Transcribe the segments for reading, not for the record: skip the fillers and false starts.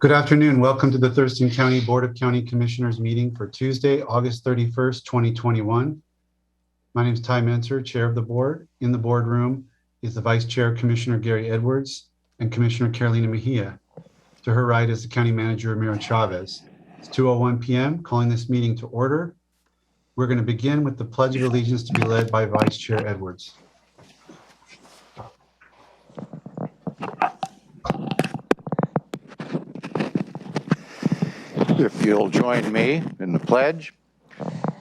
Good afternoon. Welcome to the Thurston County Board of County Commissioners meeting for Tuesday, August 31st, 2021. My name is Ty Menser, Chair of the Board. In the boardroom is the Vice Chair, Commissioner Gary Edwards, and Commissioner Carolina Mejia. To her right is the County Manager, Mira Chavez. It's 2:01 p.m., calling this meeting to order. We're going to begin with the Pledge of Allegiance to be led by Vice Chair Edwards. If you'll join me in the pledge,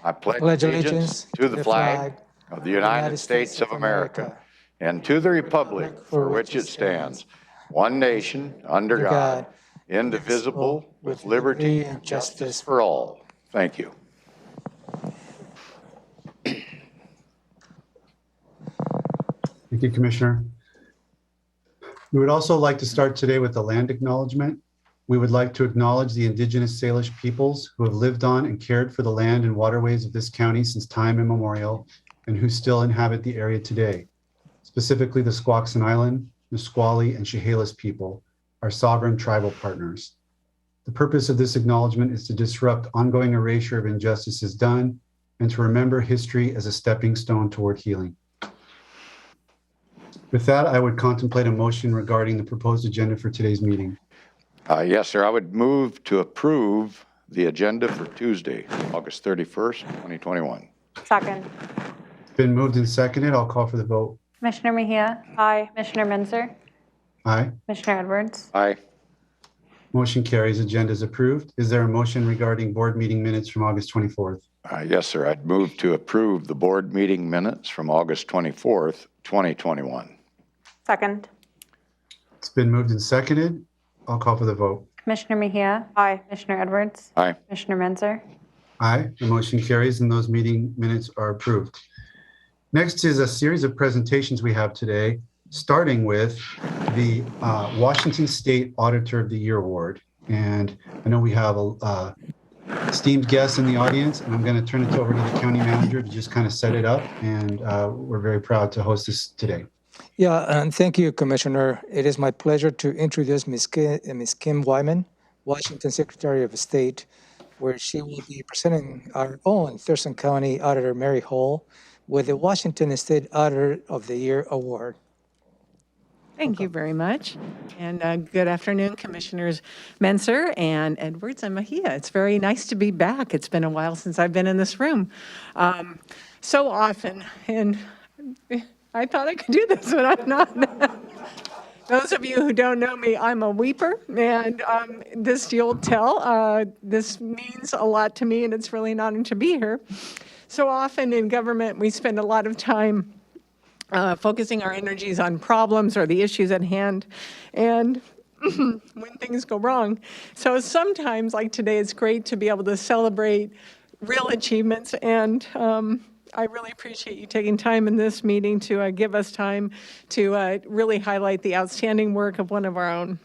I pledge allegiance to the flag of the United States of America and to the republic for which it stands, one nation, under God, indivisible, with liberty and justice for all. Thank you. Thank you, Commissioner. We would also like to start today with the land acknowledgement. We would like to acknowledge the Indigenous Salish peoples who have lived on and cared for the land and waterways of this county since time immemorial and who still inhabit the area today, specifically the Squaxin Island, Nisqually, and Chehalis people, our sovereign tribal partners. The purpose of this acknowledgement is to disrupt ongoing erasure of injustices done and to remember history as a stepping stone toward healing. With that, I would contemplate a motion regarding the proposed agenda for today's meeting. Yes, sir. I would move to approve the agenda for Tuesday, August 31st, 2021. Second. It's been moved and seconded. I'll call for the vote. Commissioner Mejia? Aye. Commissioner Menser? Aye. Commissioner Edwards? Aye. Motion carries. Agenda is approved. Is there a motion regarding board meeting minutes from August 24th? Yes, sir. I'd move to approve the board meeting minutes from August 24th, 2021. Second. It's been moved and seconded. I'll call for the vote. Commissioner Mejia? Aye. Commissioner Edwards? Aye. Commissioner Menser? Aye. The motion carries and those meeting minutes are approved. Next is a series of presentations we have today, starting with the Washington State Auditor of the Year Award. And I know we have a esteemed guests in the audience, and I'm going to turn it over to the county manager to just kind of set it up. And we're very proud to host this today. Yeah, and thank you, Commissioner. It is my pleasure to introduce Ms. Kim Wyman, Washington Secretary of State, where she will be presenting our own Thurston County Auditor Mary Hall with the Washington State Auditor of the Year Award. Thank you very much. And good afternoon, Commissioners Menser and Edwards and Mejia. It's very nice to be back. It's been a while since I've been in this room. So often, and I thought I could do this, but I'm not. Those of you who don't know me, I'm a weeper, and this you'll tell. This means a lot to me, and it's really an honor to be here. So often in government, we spend a lot of time focusing our energies on problems or the issues at hand, and when things go wrong. So sometimes, like today, it's great to be able to celebrate real achievements, and I really appreciate you taking time in this meeting to give us time to really highlight the outstanding work of one of our own.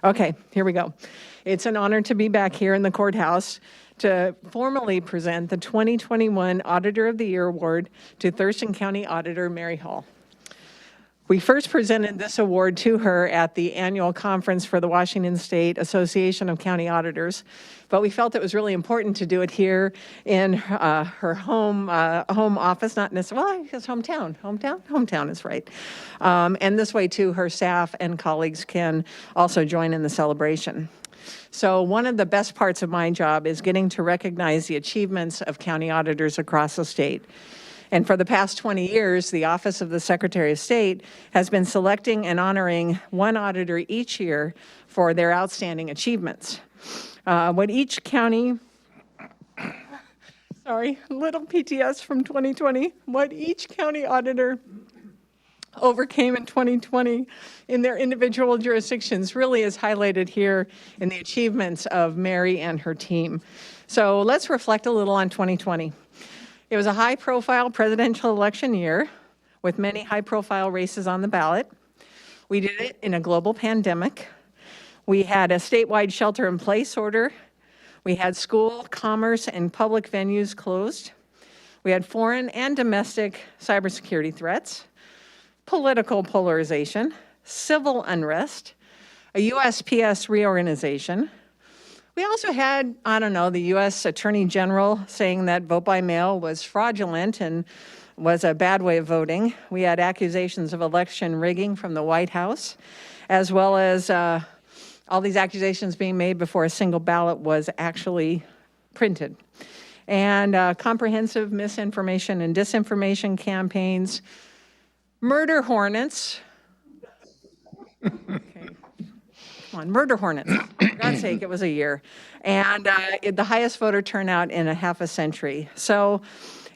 Okay, here we go. It's an honor to be back here in the courthouse to formally present the 2021 Auditor of the Year Award to Thurston County Auditor Mary Hall. We first presented this award to her at the annual conference for the Washington State Association of County Auditors, but we felt it was really important to do it here in her home office, not necessarily, well, it's hometown is right. And this way too, her staff and colleagues can also join in the celebration. So one of the best parts of my job is getting to recognize the achievements of county auditors across the state. And for the past 20 years, the Office of the Secretary of State has been selecting and honoring one auditor each year for their outstanding achievements. What each county, little PTS from 2020, what each county auditor overcame in 2020 in their individual jurisdictions really is highlighted here in the achievements of Mary and her team. So let's reflect a little on 2020. It was a high-profile presidential election year with many high-profile races on the ballot. We did it in a global pandemic. We had a statewide shelter-in-place order. We had school, commerce, and public venues closed. We had foreign and domestic cybersecurity threats, political polarization, civil unrest, a USPS reorganization. We also had, I don't know, the U.S. Attorney General saying that vote by mail was fraudulent and was a bad way of voting. We had accusations of election rigging from the White House, as well as all these accusations being made before a single ballot was actually printed. And comprehensive misinformation and disinformation campaigns, murder hornets. Okay. Come on, murder hornets. For God's sake, it was a year. And the highest voter turnout in a half a century. So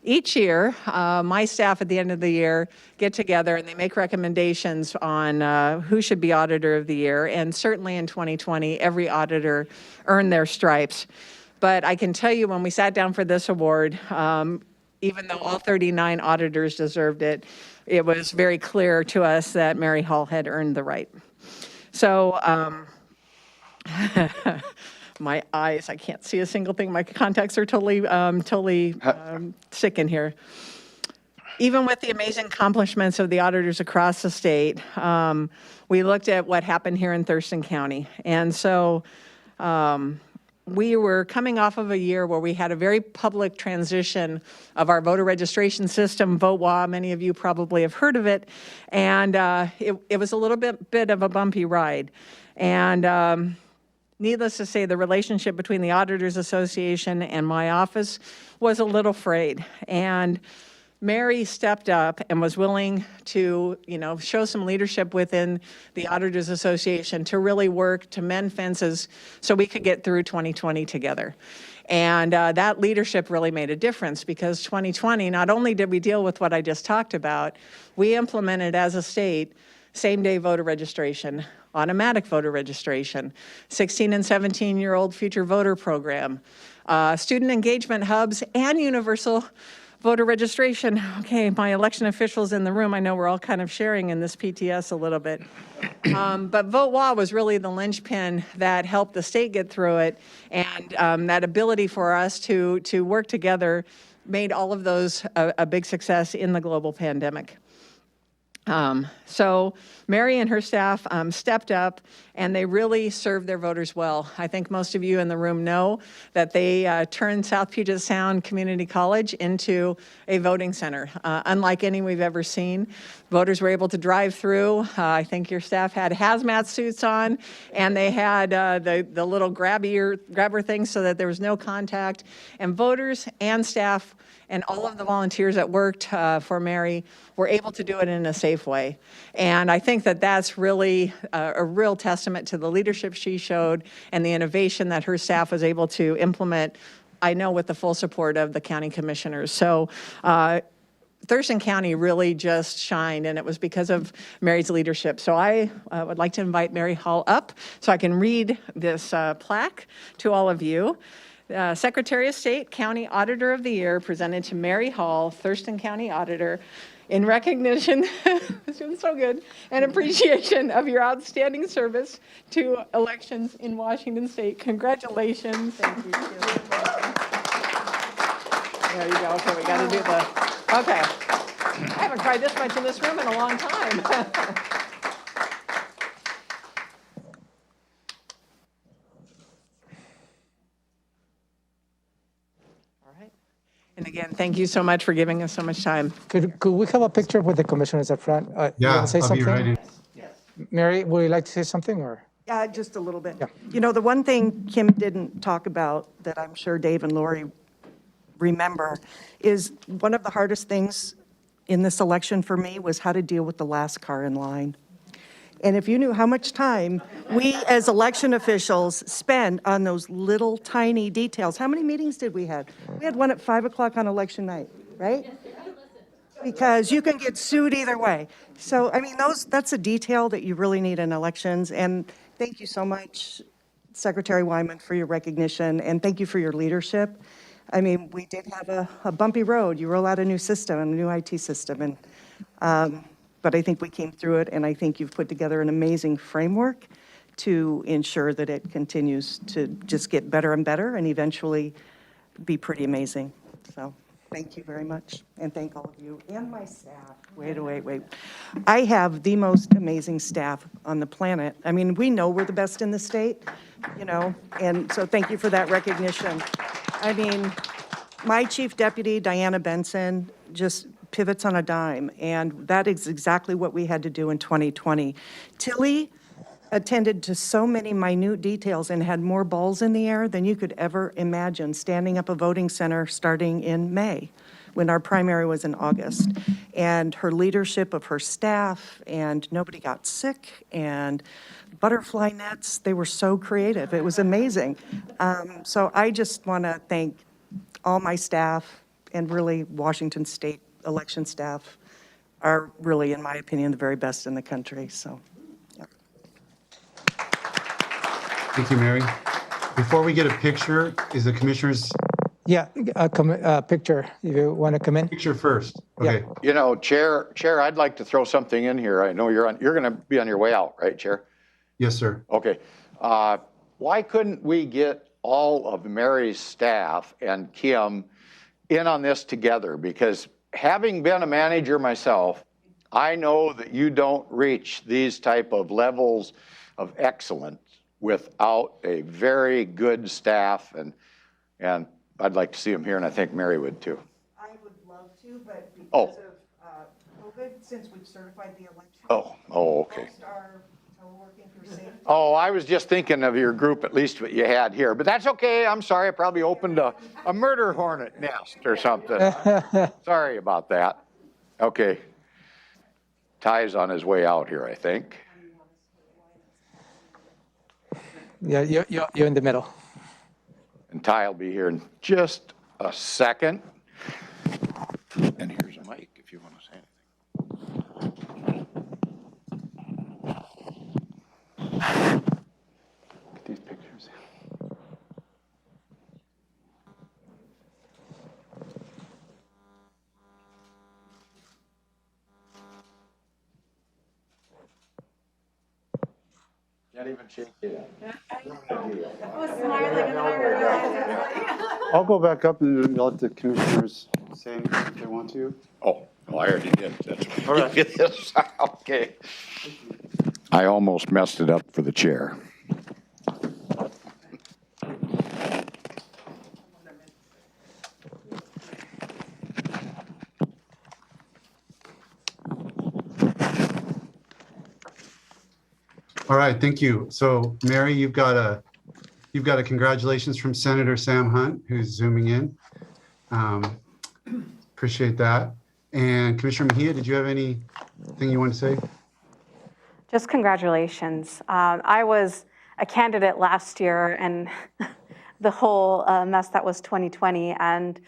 each year, my staff at the end of the year get together and they make recommendations on who should be Auditor of the Year. And certainly in 2020, every auditor earned their stripes. But I can tell you when we sat down for this award, even though all 39 auditors deserved it, it was very clear to us that Mary Hall had earned the right. So my eyes, I can't see a single thing. My contacts are totally sick in here. Even with the amazing accomplishments of the auditors across the state, we looked at what happened here in Thurston County. And so we were coming off of a year where we had a very public transition of our voter registration system, VoteWA. Many of you probably have heard of it. And it was a little bit of a bumpy ride. And needless to say, the relationship between the Auditors Association and my office was a little frayed. And Mary stepped up and was willing to, show some leadership within the Auditors Association to really work to mend fences so we could get through 2020 together. And that leadership really made a difference because 2020, not only did we deal with what I just talked about, we implemented as a state same-day voter registration, automatic voter registration, 16 and 17-year-old future voter program, student engagement hubs, and universal voter registration. Okay, my election officials in the room, I know we're all kind of sharing in this PTS a little bit. But VoteWA was really the linchpin that helped the state get through it. And that ability for us to work together made all of those a big success in the global pandemic. So Mary and her staff stepped up and they really served their voters well. I think most of you in the room know that they turned South Puget Sound Community College into a voting center, unlike any we've ever seen. Voters were able to drive through. I think your staff had hazmat suits on and they had the little grabber things so that there was no contact. And voters and staff and all of the volunteers that worked for Mary were able to do it in a safe way. And I think that that's really a real testament to the leadership she showed and the innovation that her staff was able to implement, I know with the full support of the county commissioners. So Thurston County really just shined, and it was because of Mary's leadership. So I would like to invite Mary Hall up so I can read this plaque to all of you. Secretary of State, County Auditor of the Year, presented to Mary Hall, Thurston County Auditor, in recognition, this was so good, and appreciation of your outstanding service to elections in Washington State. Congratulations. Thank you. There you go. Okay, we got to do the, okay. I haven't cried this much in this room in a long time. And again, thank you so much for giving us so much time. Could we have a picture with the commissioners up front? You Yeah, wanna say I'll be something? right in. Mary, would you like to say something or? Just a little bit. Yeah. The one thing Kim didn't talk about that I'm sure Dave and Lori remember is one of the hardest things in this election for me was how to deal with the last car in line. And if you knew how much time we as election officials spend on those little tiny details. How many meetings did we have? We had one at 5 o'clock on election night, right? Because you can get sued either way. So, I mean, that's a detail that you really need in elections. And thank you so much, Secretary Wyman, for your recognition. And thank you for your leadership. I mean, we did have a bumpy road. You roll out a new system, a new IT system. And, but I think we came through it, and I think you've put together an amazing framework to ensure that it continues to just get better and better and eventually be pretty amazing. So Thank you very much, and thank all of you and my staff. Wait. I have the most amazing staff on the planet. I mean, we know we're the best in the state, you know, and so thank you for that recognition. I mean, my chief deputy, Diana Benson, just pivots on a dime, and that is exactly what we had to do in 2020. Tilly attended to so many minute details and had more balls in the air than you could ever imagine, standing up a voting center starting in May, when our primary was in August. And her leadership of her staff, and nobody got sick, and butterfly nets, they were so creative. It was amazing. So I just want to thank all my staff, and really Washington State election staff are really, in my opinion, the very best in the country, so. Thank you, Mary. Before we get a picture, is the commissioners Yeah, picture, if you want to come in. picture first? Okay. You know, Chair, I'd like to throw something in here. I know you're going to be on your way out, right, Chair? Yes, sir. Okay. Why couldn't we get all of Mary's staff and Kim in on this together? Because having been a manager myself, I know that you don't reach these type of levels of excellence without a very good staff, and I'd like to see them here, and I think Mary would too. I would love to, but Oh. because of COVID, since we've certified the election. Oh, okay. Most are teleworking for safety. Oh, I was just thinking of your group, at least what you had here, but that's okay. I'm sorry. I probably opened a murder hornet nest or something. Sorry about that. Okay. Ty's on his way out here, I think. Yeah, you're in the middle. And Ty will be here in just a second. And here's a mic if you want to say anything. Get these pictures. Can't even shake it. I'll go back up and let the commissioners say anything if they want to. Oh, I already did. That's all right. Okay. I almost messed it up for the chair. All right, thank you. So Mary, you've got a congratulations from Senator Sam Hunt, who's zooming in. Appreciate that. And Commissioner Mejia, did you have anything you want to say? Just congratulations. I was a candidate last year, and the whole mess that was 2020. And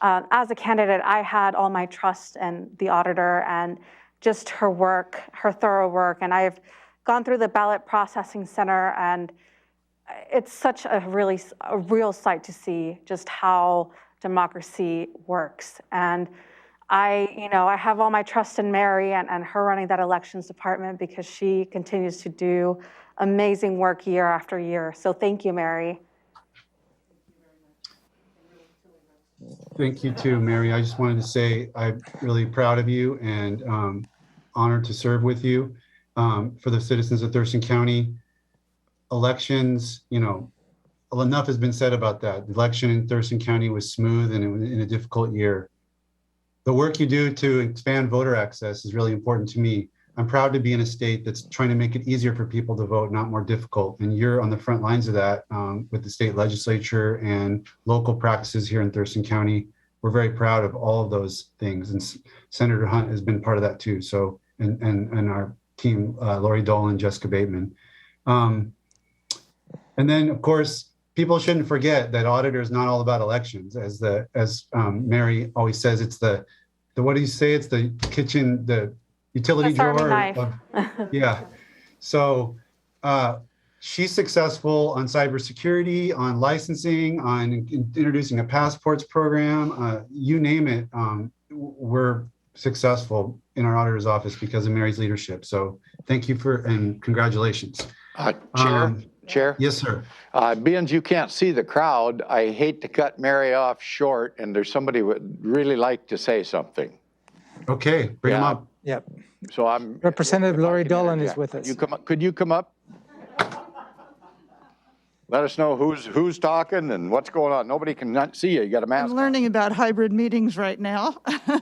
as a candidate, I had all my trust in the auditor and just her work, her thorough work. And I've gone through the ballot processing center, and it's such a real sight to see just how democracy works. And I have all my trust in Mary and her running that elections department, because she continues to do amazing work year after year. So thank you, Mary. Thank you too, Mary. I just wanted to say I'm really proud of you and honored to serve with you. For the citizens of Thurston County, elections, enough has been said about that. The election in Thurston County was smooth, and it was in a difficult year. The work you do to expand voter access is really important to me. I'm proud to be in a state that's trying to make it easier for people to vote, not more difficult. And you're on the front lines of that with the state legislature and local practices here in Thurston County. We're very proud of all of those things. And Senator Hunt has been part of that too. So, and our team, Lori Dolan, Jessica Bateman. And then of course, people shouldn't forget that auditor is not all about elections. As Mary always says, it's the what do you say? It's the kitchen, the utility drawer. Knife. Yeah. So she's successful on cybersecurity, on licensing, on introducing a passports program. You name it. We're successful in our auditor's office because of Mary's leadership. So thank you and congratulations. Chair, Chair? Yes, sir. Being you can't see the crowd, I hate to cut Mary off short, and there's somebody who would really like to say something. Okay, bring them Yeah. up. Yep. So I'm. Representative if I Lori can Dolan is interject. with us. Could you come up? Let us know who's talking and what's going on. Nobody can not see you. You got a mask I'm on. learning about hybrid meetings right now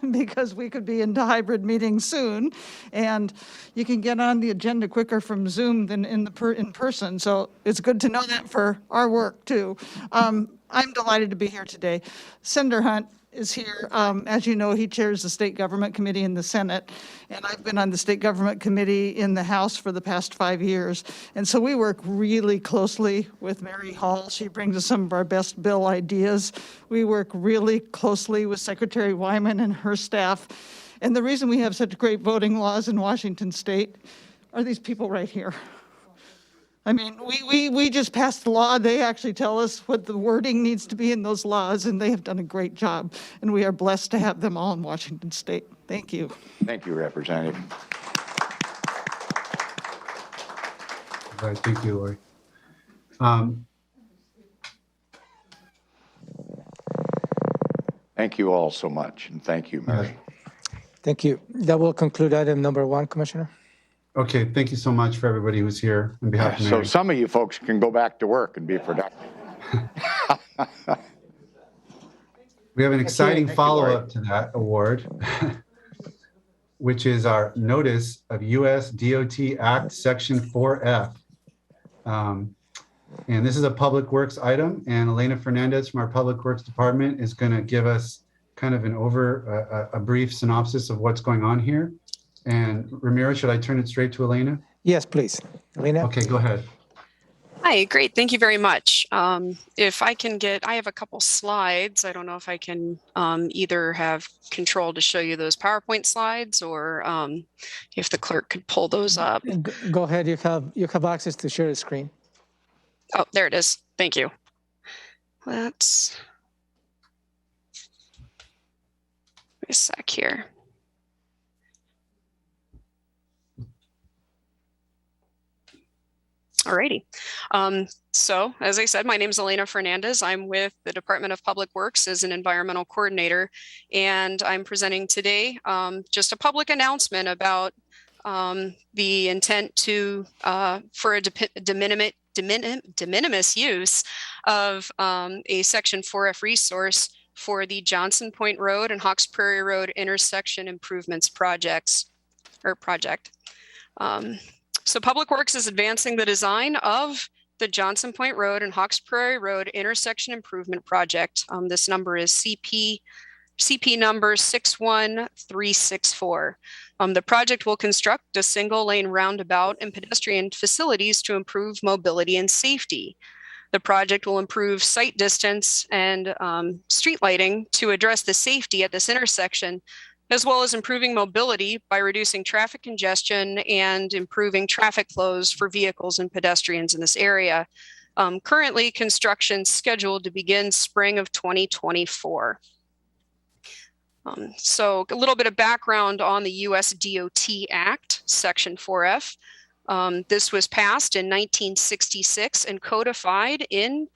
because we could be into hybrid meetings soon. And you can get on the agenda quicker from Zoom than in person. So it's good to know that for our work too. I'm delighted to be here today. Senator Hunt is here. As you know, he chairs the State Government Committee in the Senate, and I've been on the State Government Committee in the House for the past 5 years. And so we work really closely with Mary Hall. She brings us some of our best bill ideas. We work really closely with Secretary Wyman and her staff. And the reason we have such great voting laws in Washington State are these people right here. I mean, we just passed the law. They actually tell us what the wording needs to be in those laws, and they have done a great job. And we are blessed to have them all in Washington State. Thank you. Thank you, Representative. All right, thank you, Lori. Thank you all so much, and thank you, Mary. Thank you. That will conclude item number 1, Commissioner. Okay, thank you so much for everybody who's here on behalf of So Mary. some of you folks can go back to work and be productive. We have an exciting Thank you, follow-up to that award, which is our notice of U.S. DOT Act Section 4F. And this is a Public Works item, and Elena Fernandez from our Public Works Department is going to give us kind of a brief synopsis of what's going on here. And Ramiro, should I turn it straight to Elena? Yes, please. Elena? Okay, go ahead. Hi, great. Thank you very much. If I can I have a couple slides. I don't know if I can either have control to show you those PowerPoint slides or if the clerk could pull those up. Go ahead. You have access to share the screen. Oh, there it is. Thank you. Let's wait a sec here. Alrighty. So as I said, my name is Elena Fernandez. I'm with the Department of Public Works as an environmental coordinator, and I'm presenting today just a public announcement about the intent to for a de minimis use of a Section 4F resource for the Johnson Point Road and Hawks Prairie Road intersection improvements project. So Public Works is advancing the design of the Johnson Point Road and Hawks Prairie Road intersection improvement project. This number is CP number 61364. The project will construct a single lane roundabout and pedestrian facilities to improve mobility and safety. The project will improve sight distance and street lighting to address the safety at this intersection, as well as improving mobility by reducing traffic congestion and improving traffic flows for vehicles and pedestrians in this area. Currently, construction scheduled to begin spring of 2024. So a little bit of background on the US DOT Act, Section 4F. This was passed in 1966 and codified in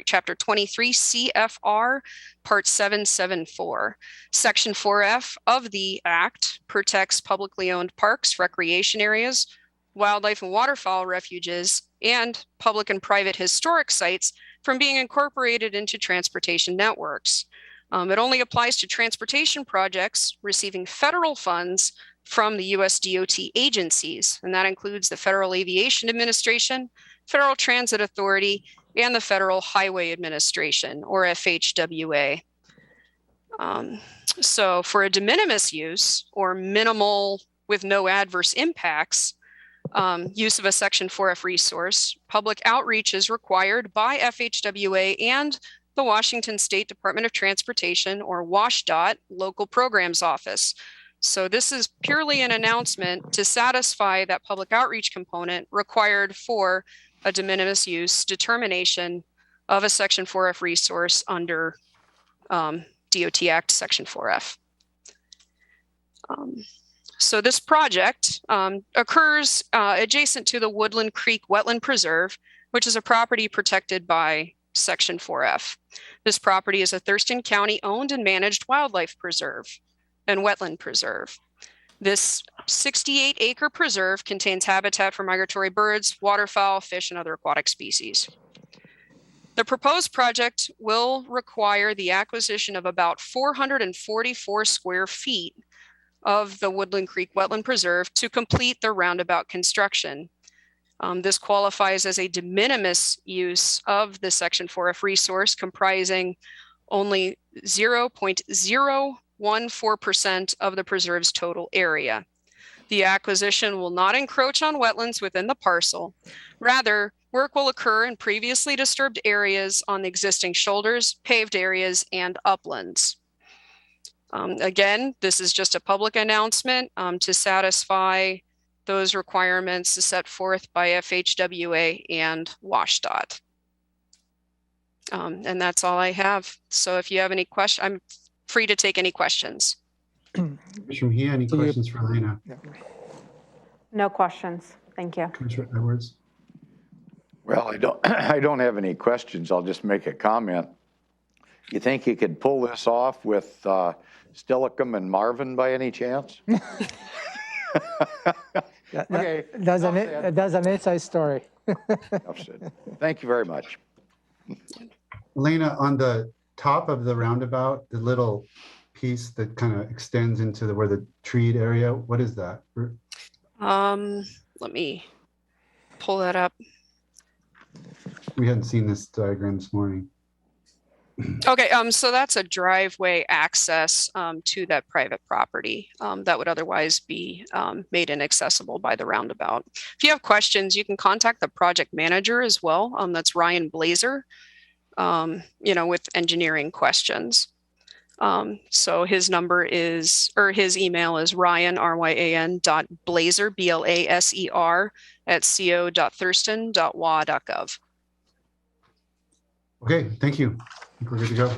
Chapter 23 CFR Part 774. Section 4F of the Act protects publicly owned parks, recreation areas, wildlife and waterfowl refuges, and public and private historic sites from being incorporated into transportation networks. It only applies to transportation projects receiving federal funds from the US DOT agencies, and that includes the Federal Aviation Administration, Federal Transit Authority, and the Federal Highway Administration, or FHWA. So for a de minimis use, or minimal with no adverse impacts, use of a Section 4F resource, public outreach is required by FHWA and the Washington State Department of Transportation, or WashDOT, Local Programs Office. So this is purely an announcement to satisfy that public outreach component required for a de minimis use determination of a Section 4F resource under DOT Act Section 4F. So this project occurs adjacent to the Woodland Creek Wetland Preserve, which is a property protected by Section 4F. This property is a Thurston County owned and managed wildlife preserve and wetland preserve. This 68-acre preserve contains habitat for migratory birds, waterfowl, fish, and other aquatic species. The proposed project will require the acquisition of about 444 square feet of the Woodland Creek Wetland Preserve to complete the roundabout construction. This qualifies as a de minimis use of the Section 4F resource, comprising only 0.014% of the preserve's total area. The acquisition will not encroach on wetlands within the parcel. Rather, work will occur in previously disturbed areas on the existing shoulders, paved areas, and uplands. Again, this is just a public announcement to satisfy those requirements set forth by FHWA and WSDOT. And that's all I have. So if you have any questions, I'm free to take any questions. Commissioner Mejia, any questions for Elena? No questions. Thank you. Commissioner Edwards? Well, I don't have any questions. I'll just make a comment. You think you could pull this off with Stillicum and Marvin by any chance? Okay. That's an inside story. Thank you very much. Elena, on the top of the roundabout, the little piece that kind of extends into where the treed area, what is that? Let me pull that up. We hadn't seen this diagram this morning. Okay, so that's a driveway access to that private property that would otherwise be made inaccessible by the roundabout. If you have questions, you can contact the project manager as well. That's Ryan Blazer, with engineering questions. So his number is, or his email is Ryan, RYAN.Blazer, BLASER @co.thurston.wa.gov. Okay, thank you. I think we're good to go.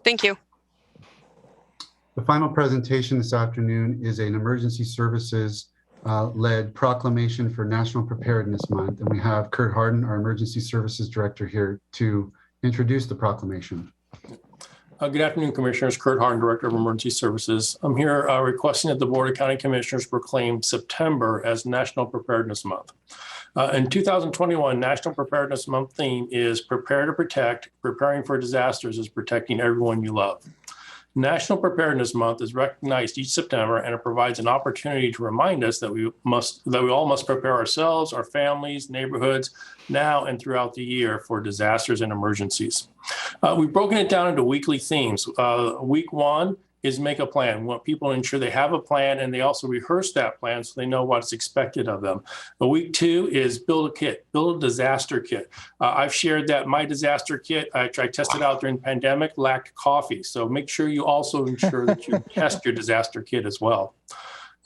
Thank you. The final presentation this afternoon is an emergency services led proclamation for National Preparedness Month. And we have Kurt Harden, our emergency services director, here to introduce the proclamation. Good afternoon, Commissioners. Kurt Harden, Director of Emergency Services. I'm here requesting that the Board of County Commissioners proclaim September as National Preparedness Month. In 2021, National Preparedness Month theme is Prepare to Protect. Preparing for disasters is protecting everyone you love. National Preparedness Month is recognized each September, and it provides an opportunity to remind us that we all must prepare ourselves, our families, neighborhoods, now and throughout the year for disasters and emergencies. We've broken it down into weekly themes. Week one is make a plan. We want people to ensure they have a plan, and they also rehearse that plan so they know what's expected of them. Week two is build a kit, build a disaster kit. I've shared that my disaster kit, I tested out during the pandemic, lacked coffee. So make sure you also ensure that you test your disaster kit as well.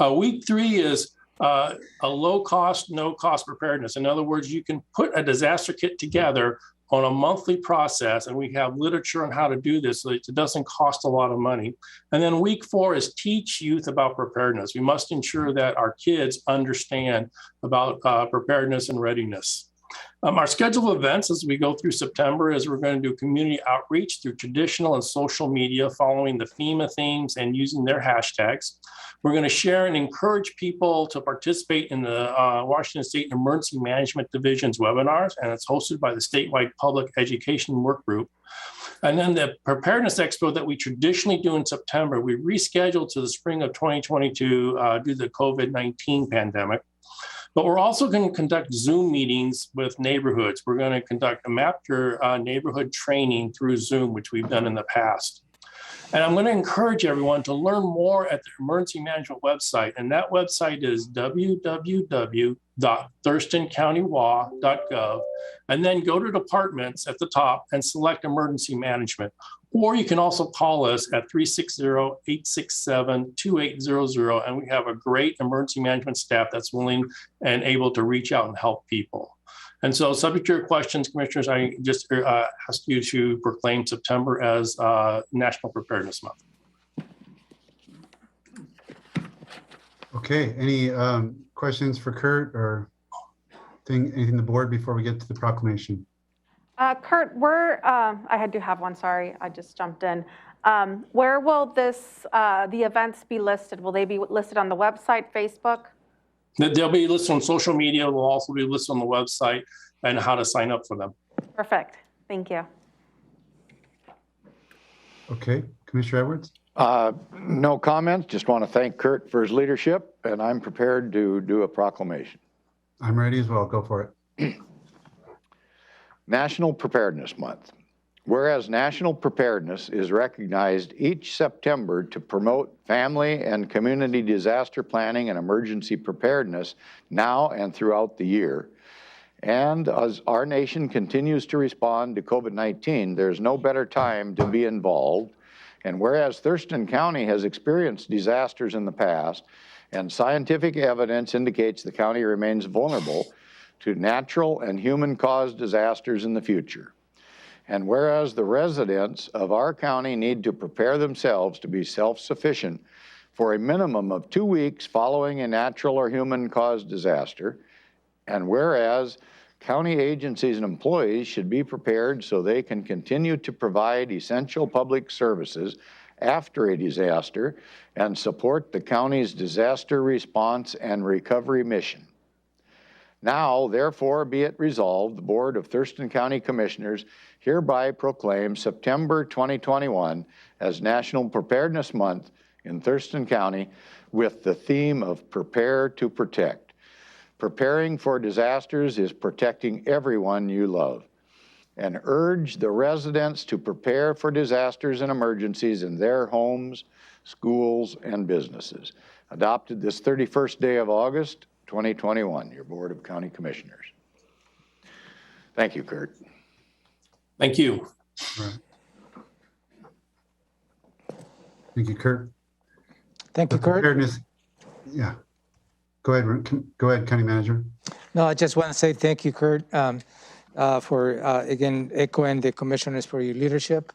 Week three is a low cost, no cost preparedness. In other words, you can put a disaster kit together on a monthly process, and we have literature on how to do this so it doesn't cost a lot of money. And then week four is teach youth about preparedness. We must ensure that our kids understand about preparedness and readiness. Our schedule of events as we go through September is we're going to do community outreach through traditional and social media, following the FEMA themes and using their hashtags. We're going to share and encourage people to participate in the Washington State Emergency Management Division's webinars, and it's hosted by the statewide public education work group. And then the Preparedness Expo that we traditionally do in September, we rescheduled to the spring of 2022 due to the COVID-19 pandemic. But we're also going to conduct Zoom meetings with neighborhoods. We're going to conduct a map your neighborhood training through Zoom, which we've done in the past. And I'm going to encourage everyone to learn more at the emergency management website. And that website is www.thurstoncountywa.gov. And then go to departments at the top and select emergency management. Or you can also call us at 360-867-2800. And we have a great emergency management staff that's willing and able to reach out and help people. And so, subject to your questions, Commissioners, I just ask you to proclaim September as National Preparedness Month. Okay, any questions for Kurt or Anything the board before we get to the proclamation? Kurt, I do have one, sorry, I just jumped in. Where will the events be listed? Will they be listed on the website, Facebook? They'll be listed on social media. They'll also be listed on the website and how to sign up for them. Perfect, thank you. Okay, Commissioner Edwards? No comments. Just want to thank Kurt for his leadership, and I'm prepared to do a proclamation. I'm ready as well. Go for it. National Preparedness Month. Whereas National Preparedness is recognized each September to promote family and community disaster planning and emergency preparedness now and throughout the year. And as our nation continues to respond to COVID-19, there's no better time to be involved. And whereas Thurston County has experienced disasters in the past, and scientific evidence indicates the county remains vulnerable to natural and human-caused disasters in the future. And whereas the residents of our county need to prepare themselves to be self-sufficient for a minimum of 2 weeks following a natural or human-caused disaster, and whereas county agencies and employees should be prepared so they can continue to provide essential public services after a disaster and support the county's disaster response and recovery mission. Now, therefore, be it resolved, the Board of Thurston County Commissioners hereby proclaims September 2021 as National Preparedness Month in Thurston County with the theme of Prepare to Protect. Preparing for disasters is protecting everyone you love. And urge the residents to prepare for disasters and emergencies in their homes, schools, and businesses. Adopted this 31st day of August, 2021, your Board of County Commissioners. Thank you, Kurt. Thank you. All right. Thank you, Kurt. Thank you, Kurt. Preparedness. Yeah. Go ahead, County Manager. No, I just want to say thank you, Kurt, for, again, echoing the commissioners for your leadership,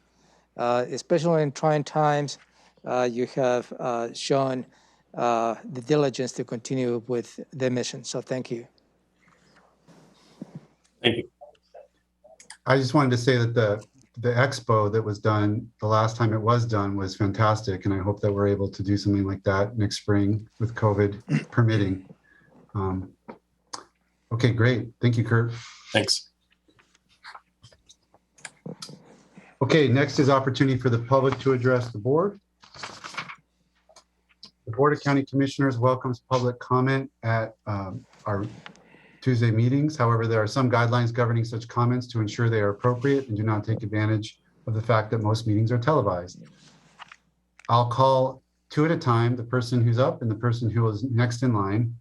especially in trying times. You have shown the diligence to continue with the mission. So thank you. Thank you. I just wanted to say that the expo that was done, the last time it was done, was fantastic. And I hope that we're able to do something like that next spring with COVID permitting. Okay, great. Thank you, Kurt. Thanks. Okay, next is opportunity for the public to address the board. The Board of County Commissioners welcomes public comment at our Tuesday meetings. However, there are some guidelines governing such comments to ensure they are appropriate and do not take advantage of the fact that most meetings are televised. I'll call two at a time, the person who's up and the person who is next in line.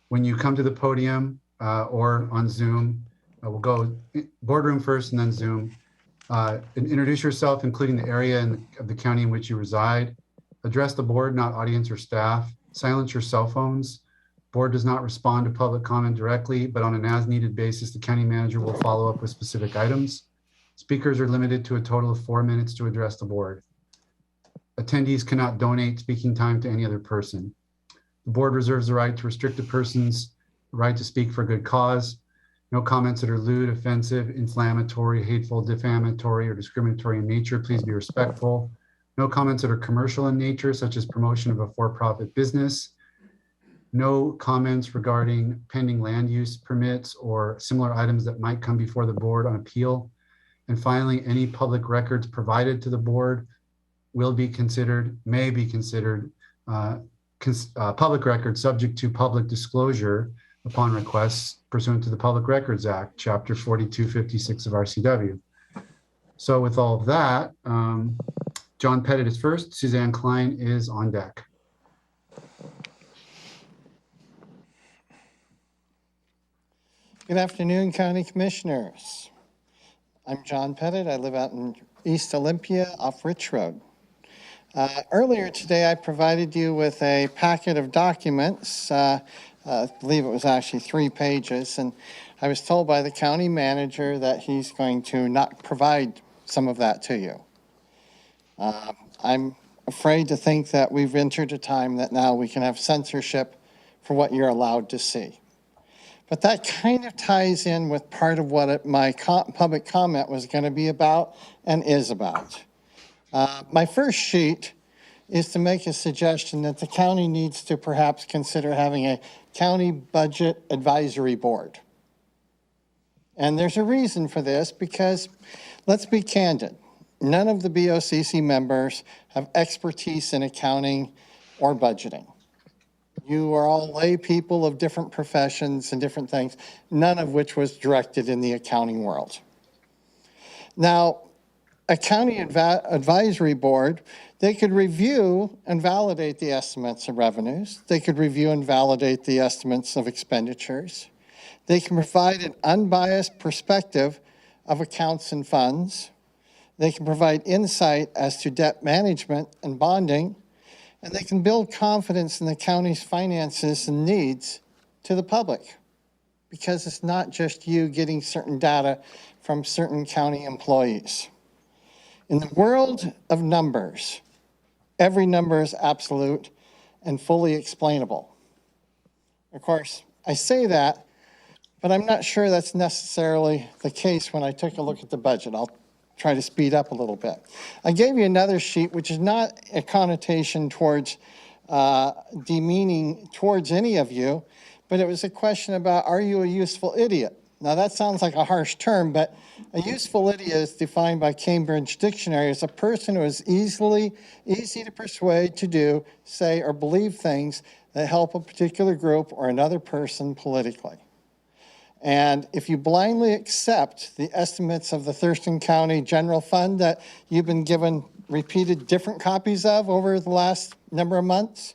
When you come to the podium or on Zoom, we'll go boardroom first and then Zoom. And introduce yourself, including the area of the county in which you reside. Address the board, not audience or staff. Silence your cell phones. Board does not respond to public comment directly, but on an as-needed basis, the county manager will follow up with specific items. Speakers are limited to a total of 4 minutes to address the board. Attendees cannot donate speaking time to any other person. The board reserves the right to restrict a person's right to speak for good cause. No comments that are lewd, offensive, inflammatory, hateful, defamatory, or discriminatory in nature. Please be respectful. No comments that are commercial in nature, such as promotion of a for-profit business. No comments regarding pending land use permits or similar items that might come before the board on appeal. And finally, any public records provided to the board may be considered public records subject to public disclosure upon requests pursuant to the Public Records Act, Chapter 4256 of RCW. So with all of that, John Pettit is first. Suzanne Klein is on deck. Good afternoon, County Commissioners. I'm John Pettit. I live out in East Olympia off Rich Road. Earlier today, I provided you with a packet of documents. I believe it was actually 3 pages, and I was told by the county manager that he's going to not provide some of that to you. I'm afraid to think that we've entered a time that now we can have censorship for what you're allowed to see. But that kind of ties in with part of what my public comment was going to be about and is about. My first sheet is to make a suggestion that the county needs to perhaps consider having a county budget advisory board. And there's a reason for this, because let's be candid. None of the BoCC members have expertise in accounting or budgeting. You are all lay people of different professions and different things, none of which was directed in the accounting world. Now, a county advisory board, they could review and validate the estimates of revenues. They could review and validate the estimates of expenditures. They can provide an unbiased perspective of accounts and funds. They can provide insight as to debt management and bonding, and they can build confidence in the county's finances and needs to the public, because it's not just you getting certain data from certain county employees. In the world of numbers, every number is absolute and fully explainable. Of course, I say that, but I'm not sure that's necessarily the case when I took a look at the budget. I'll try to speed up a little bit. I gave you another sheet, which is not a connotation towards demeaning towards any of you, but it was a question about, are you a useful idiot? Now that sounds like a harsh term, but a useful idiot is defined by Cambridge Dictionary as a person who is easy to persuade to do, say, or believe things that help a particular group or another person politically. And if you blindly accept the estimates of the Thurston County General Fund that you've been given repeated different copies of over the last number of months,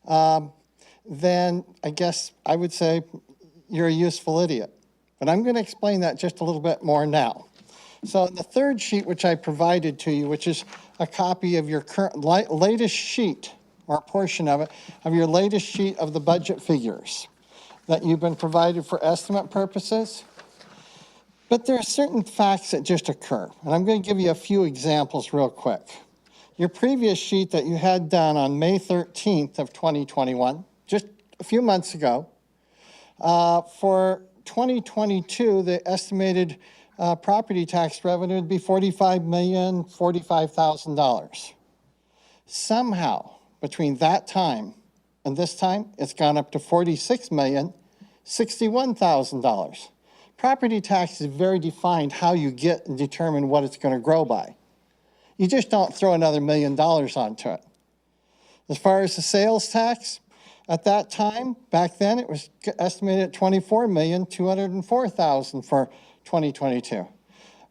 then I guess I would say you're a useful idiot. But I'm going to explain that just a little bit more now. So in the third sheet, which I provided to you, which is a copy of your current latest sheet, or a portion of it, of your latest sheet of the budget figures that you've been provided for estimate purposes. But there are certain facts that just occur, and I'm going to give you a few examples real quick. Your previous sheet that you had done on May 13th of 2021, just a few months ago, for 2022, the estimated property tax revenue would be $45,045,000. Somehow, between that time and this time, it's gone up to $46,061,000. Property tax is very defined how you get and determine what it's going to grow by. You just don't throw another $1 million onto it. As far as the sales tax, at that time, back then, it was estimated at $24,204,000 for 2022.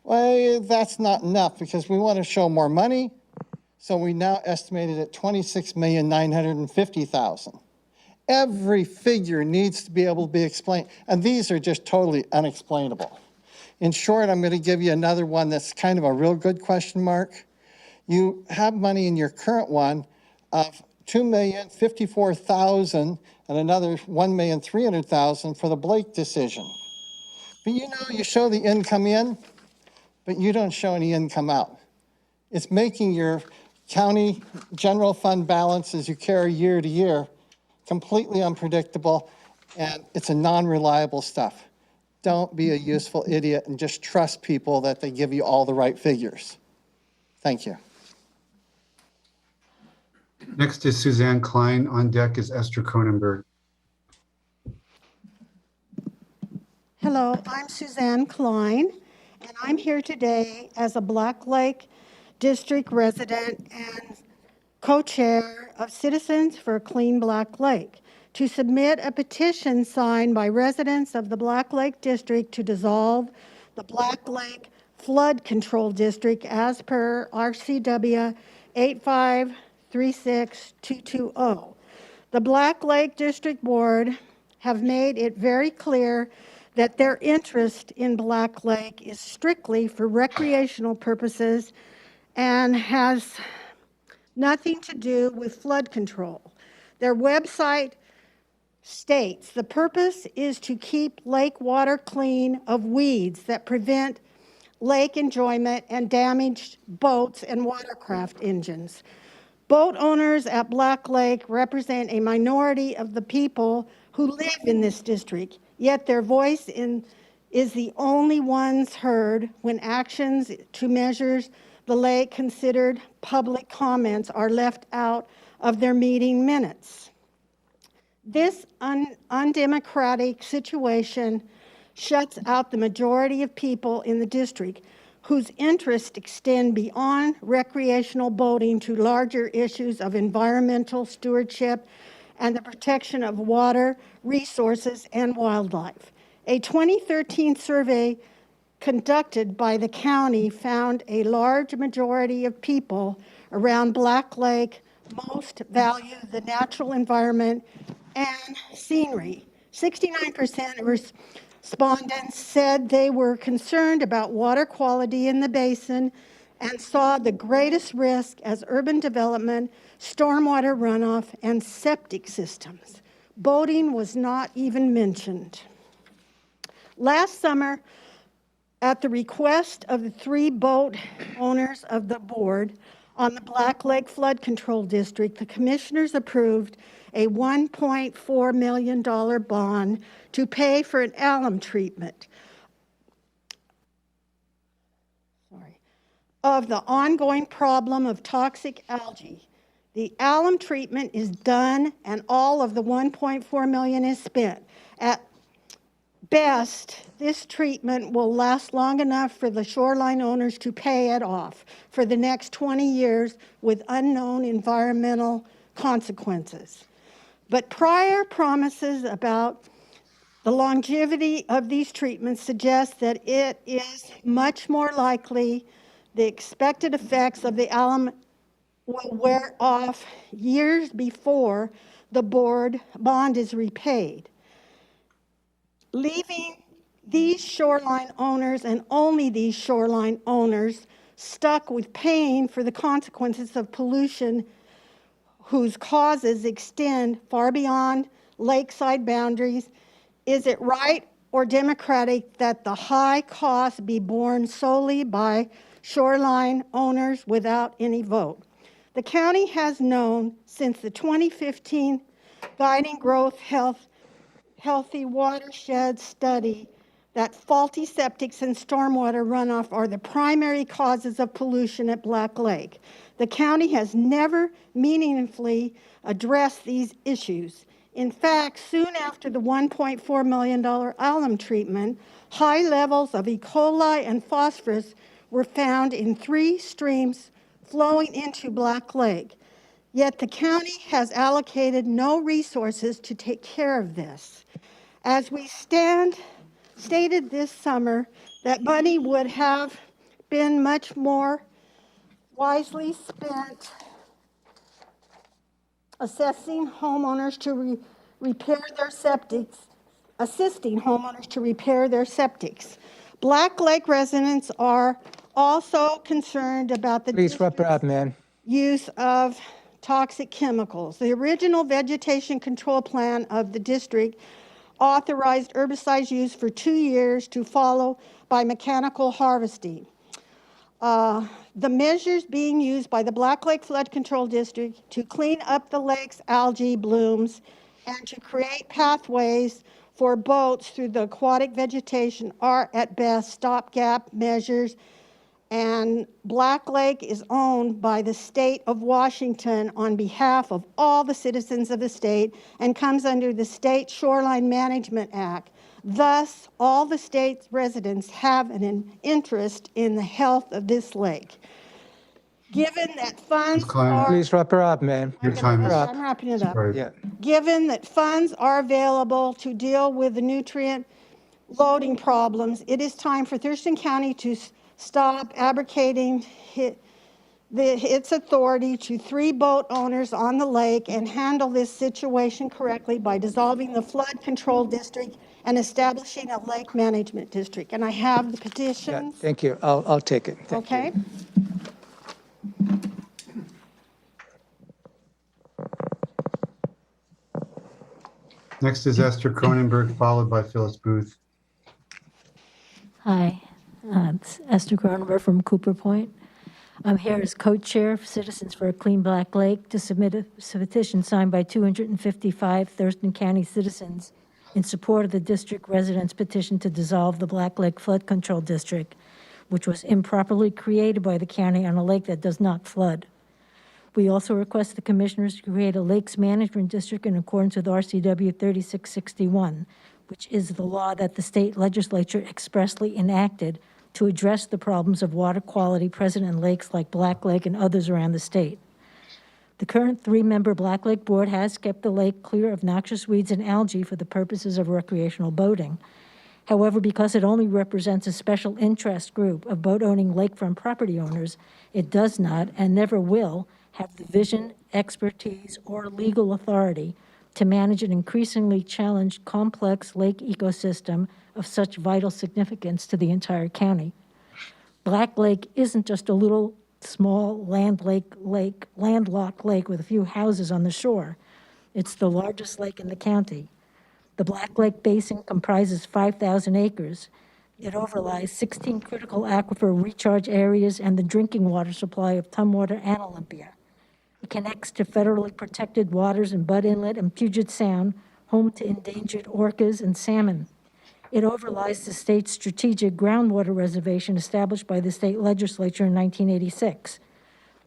Well, that's not enough because we want to show more money. So we now estimate it at $26,950,000. Every figure needs to be able to be explained, and these are just totally unexplainable. In short, I'm going to give you another one that's kind of a real good question mark. You have money in your current one of $2,054,000 and another $1,300,000 for the Blake decision. But you know, you show the income in, but you don't show any income out. It's making your county general fund balance as you carry year to year completely unpredictable, and it's a non-reliable stuff. Don't be a useful idiot and just trust people that they give you all the right figures. Thank you. Next is Suzanne Klein. On deck is Esther Cronenberg. Hello, I'm Suzanne Klein, and I'm here today as a Black Lake District resident and co-chair of Citizens for a Clean Black Lake to submit a petition signed by residents of the Black Lake District to dissolve the Black Lake Flood Control District as per RCW 8536220. The Black Lake District Board have made it very clear that their interest in Black Lake is strictly for recreational purposes and has nothing to do with flood control. Their website states the purpose is to keep lake water clean of weeds that prevent lake enjoyment and damaged boats and watercraft engines. Boat owners at Black Lake represent a minority of the people who live in this district, yet their voice is the only ones heard when actions to measures the lake considered public comments are left out of their meeting minutes. This undemocratic situation shuts out the majority of people in the district whose interests extend beyond recreational boating to larger issues of environmental stewardship and the protection of water, resources, and wildlife. A 2013 survey conducted by the county found a large majority of people around Black Lake most value the natural environment and scenery. 69% of respondents said they were concerned about water quality in the basin and saw the greatest risk as urban development, stormwater runoff, and septic systems. Boating was not even mentioned. Last summer, at the request of the 3 boat owners of the board on the Black Lake Flood Control District, the commissioners approved a $1.4 million bond to pay for an alum treatment of the ongoing problem of toxic algae. The alum treatment is done and all of the $1.4 million is spent. At best, this treatment will last long enough for the shoreline owners to pay it off for the next 20 years with unknown environmental consequences. But prior promises about the longevity of these treatments suggest that it is much more likely the expected effects of the alum will wear off years before the bond is repaid, leaving these shoreline owners and only these shoreline owners stuck with paying for the consequences of pollution whose causes extend far beyond lakeside boundaries. Is it right or democratic that the high cost be borne solely by shoreline owners without any vote? The county has known since the 2015 Guiding Growth Healthy Watershed study that faulty septics and stormwater runoff are the primary causes of pollution at Black Lake. The county has never meaningfully addressed these issues. In fact, soon after the $1.4 million alum treatment, high levels of E. coli and phosphorus were found in 3 streams flowing into Black Lake. Yet the county has allocated no resources to take care of this. As we stated this summer, that money would have been much more wisely spent assisting homeowners to repair their septics. Black Lake residents are also concerned about the Please wrap it up, man. use of toxic chemicals. The original vegetation control plan of the district authorized herbicide use for 2 years to follow by mechanical harvesting. The measures being used by the Black Lake Flood Control District to clean up the lake's algae blooms and to create pathways for boats through the aquatic vegetation are at best stopgap measures, and Black Lake is owned by the state of Washington on behalf of all the citizens of the state and comes under the State Shoreline Management Act. Thus, all the state's residents have an interest in the health of this lake. Given that funds are... Please wrap her up, man. Your time is I'm wrapping it up. Right. Yeah. Given that funds are available to deal with the nutrient loading problems, it is time for Thurston County to stop abrogating its authority to 3 boat owners on the lake and handle this situation correctly by dissolving the flood control district and establishing a lake management district. And I have the Yeah, petitions. thank you. I'll take it. Thank you. Okay. Next is Esther Cronenberg, followed by Phyllis Booth. Hi, it's Esther Cronenberg from Cooper Point. I'm here as co-chair of Citizens for a Clean Black Lake to submit a petition signed by 255 Thurston County citizens in support of the district residents' petition to dissolve the Black Lake Flood Control District, which was improperly created by the county on a lake that does not flood. We also request the commissioners to create a lakes management district in accordance with RCW 3661, which is the law that the state legislature expressly enacted to address the problems of water quality present in lakes like Black Lake and others around the state. The current 3-member Black Lake Board has kept the lake clear of noxious weeds and algae for the purposes of recreational boating. However, because it only represents a special interest group of boat-owning lakefront property owners, it does not and never will have the vision, expertise, or legal authority to manage an increasingly challenged, complex lake ecosystem of such vital significance to the entire county. Black Lake isn't just a little small landlocked lake with a few houses on the shore. It's the largest lake in the county. The Black Lake Basin comprises 5,000 acres. It overlies 16 critical aquifer recharge areas and the drinking water supply of Tumwater and Olympia. It connects to federally protected waters in Bud Inlet and Puget Sound, home to endangered orcas and salmon. It overlies the state's strategic groundwater reservation established by the state legislature in 1986.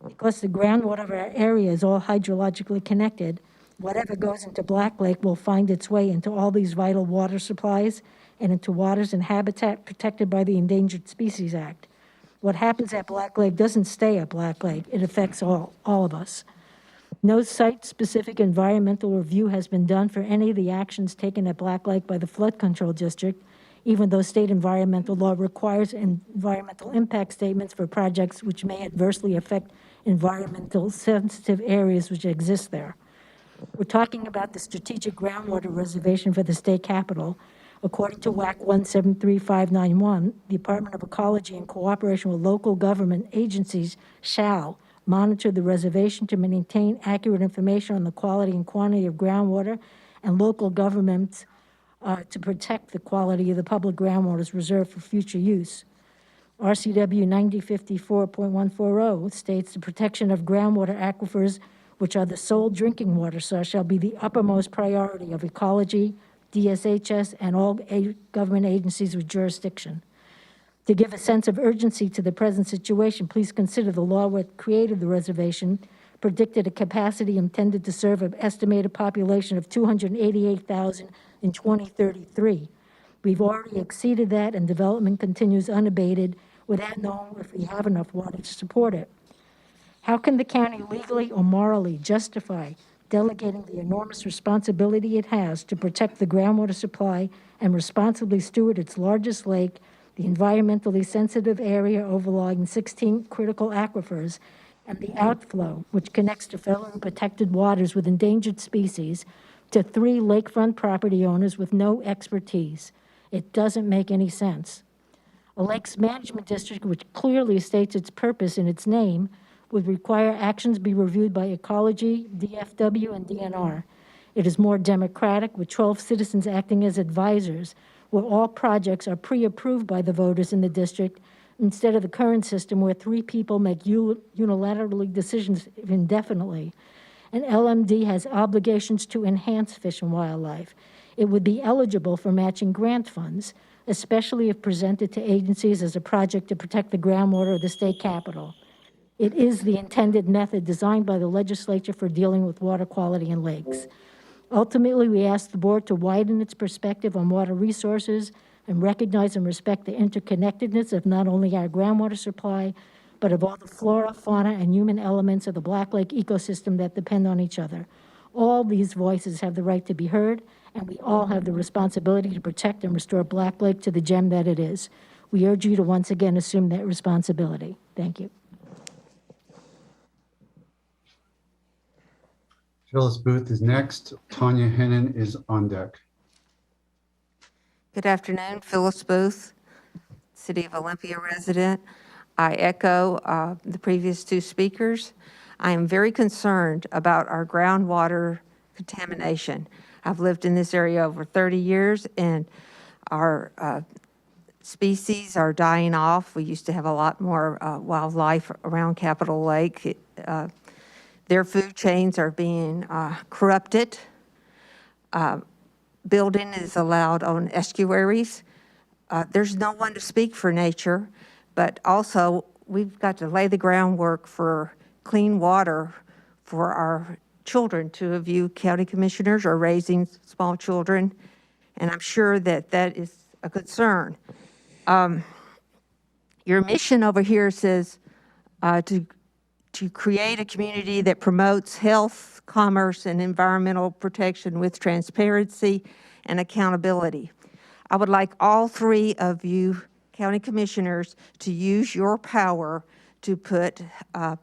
Because the groundwater of our area is all hydrologically connected, whatever goes into Black Lake will find its way into all these vital water supplies and into waters and habitat protected by the Endangered Species Act. What happens at Black Lake doesn't stay at Black Lake. It affects all of us. No site-specific environmental review has been done for any of the actions taken at Black Lake by the Flood Control District, even though state environmental law requires environmental impact statements for projects which may adversely affect environmental sensitive areas which exist there. We're talking about the strategic groundwater reservation for the state capitol. According to WAC 173591, the Department of Ecology, in cooperation with local government agencies, shall monitor the reservation to maintain accurate information on the quality and quantity of groundwater, and local governments to protect the quality of the public groundwaters reserved for future use. RCW 9054.140 states the protection of groundwater aquifers, which are the sole drinking water source, shall be the uppermost priority of ecology, DSHS, and all government agencies with jurisdiction. To give a sense of urgency to the present situation, please consider the law that created the reservation predicted a capacity intended to serve an estimated population of 288,000 in 2033. We've already exceeded that, and development continues unabated without knowing if we have enough water to support it. How can the county legally or morally justify delegating the enormous responsibility it has to protect the groundwater supply and responsibly steward its largest lake, the environmentally sensitive area overlying 16 critical aquifers, and the outflow, which connects to federally protected waters with endangered species, to 3 lakefront property owners with no expertise? It doesn't make any sense. A lakes management district, which clearly states its purpose in its name, would require actions be reviewed by ecology, DFW, and DNR. It is more democratic, with 12 citizens acting as advisors, where all projects are pre-approved by the voters in the district, instead of the current system where 3 people make unilaterally decisions indefinitely. And LMD has obligations to enhance fish and wildlife. It would be eligible for matching grant funds, especially if presented to agencies as a project to protect the groundwater of the state capitol. It is the intended method designed by the legislature for dealing with water quality in lakes. Ultimately, we ask the board to widen its perspective on water resources and recognize and respect the interconnectedness of not only our groundwater supply, but of all the flora, fauna, and human elements of the Black Lake ecosystem that depend on each other. All these voices have the right to be heard, and we all have the responsibility to protect and restore Black Lake to the gem that it is. We urge you to once again assume that responsibility. Thank you. Phyllis Booth is next. Tanya Hanan is on deck. Good afternoon, Phyllis Booth, City of Olympia resident. I echo the previous 2 speakers. I am very concerned about our groundwater contamination. I've lived in this area over 30 years, and our species are dying off. We used to have a lot more wildlife around Capitol Lake. Their food chains are being corrupted. building is allowed on estuaries. There's no one to speak for nature, but also we've got to lay the groundwork for clean water for our children. Two of you county commissioners are raising small children, and I'm sure that that is a concern. Your mission over here says to create a community that promotes health, commerce, and environmental protection with transparency and accountability. I would like all three of you county commissioners to use your power to put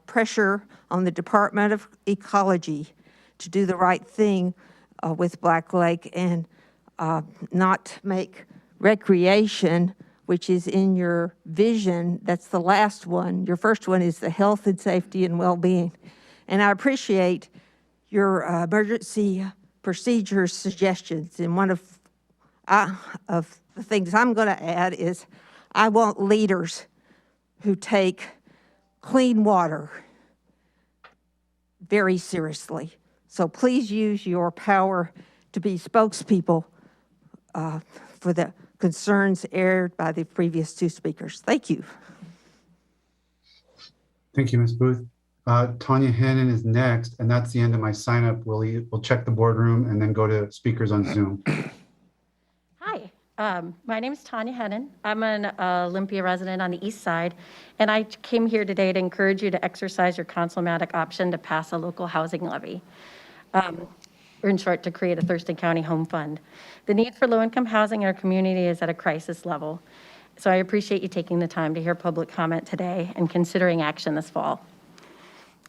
pressure on the Department of Ecology to do the right thing with Black Lake and not make recreation, which is in your vision, that's the last one. Your first one is the health and safety and well-being. And I appreciate your emergency procedure suggestions. And one of the things I'm going to add is I want leaders who take clean water very seriously. So please use your power to be spokespeople for the concerns aired by the previous two speakers. Thank you. Thank you, Ms. Booth. Tanya Hanan is next, and that's the end of my sign up. We'll check the boardroom and then go to speakers on Zoom. Hi, my name is Tanya Hanan. I'm an Olympia resident on the east side, and I came here today to encourage you to exercise your councilmatic option to pass a local housing levy, or in short, to create a Thurston County Home Fund. The need for low-income housing in our community is at a crisis level, so I appreciate you taking the time to hear public comment today and considering action this fall.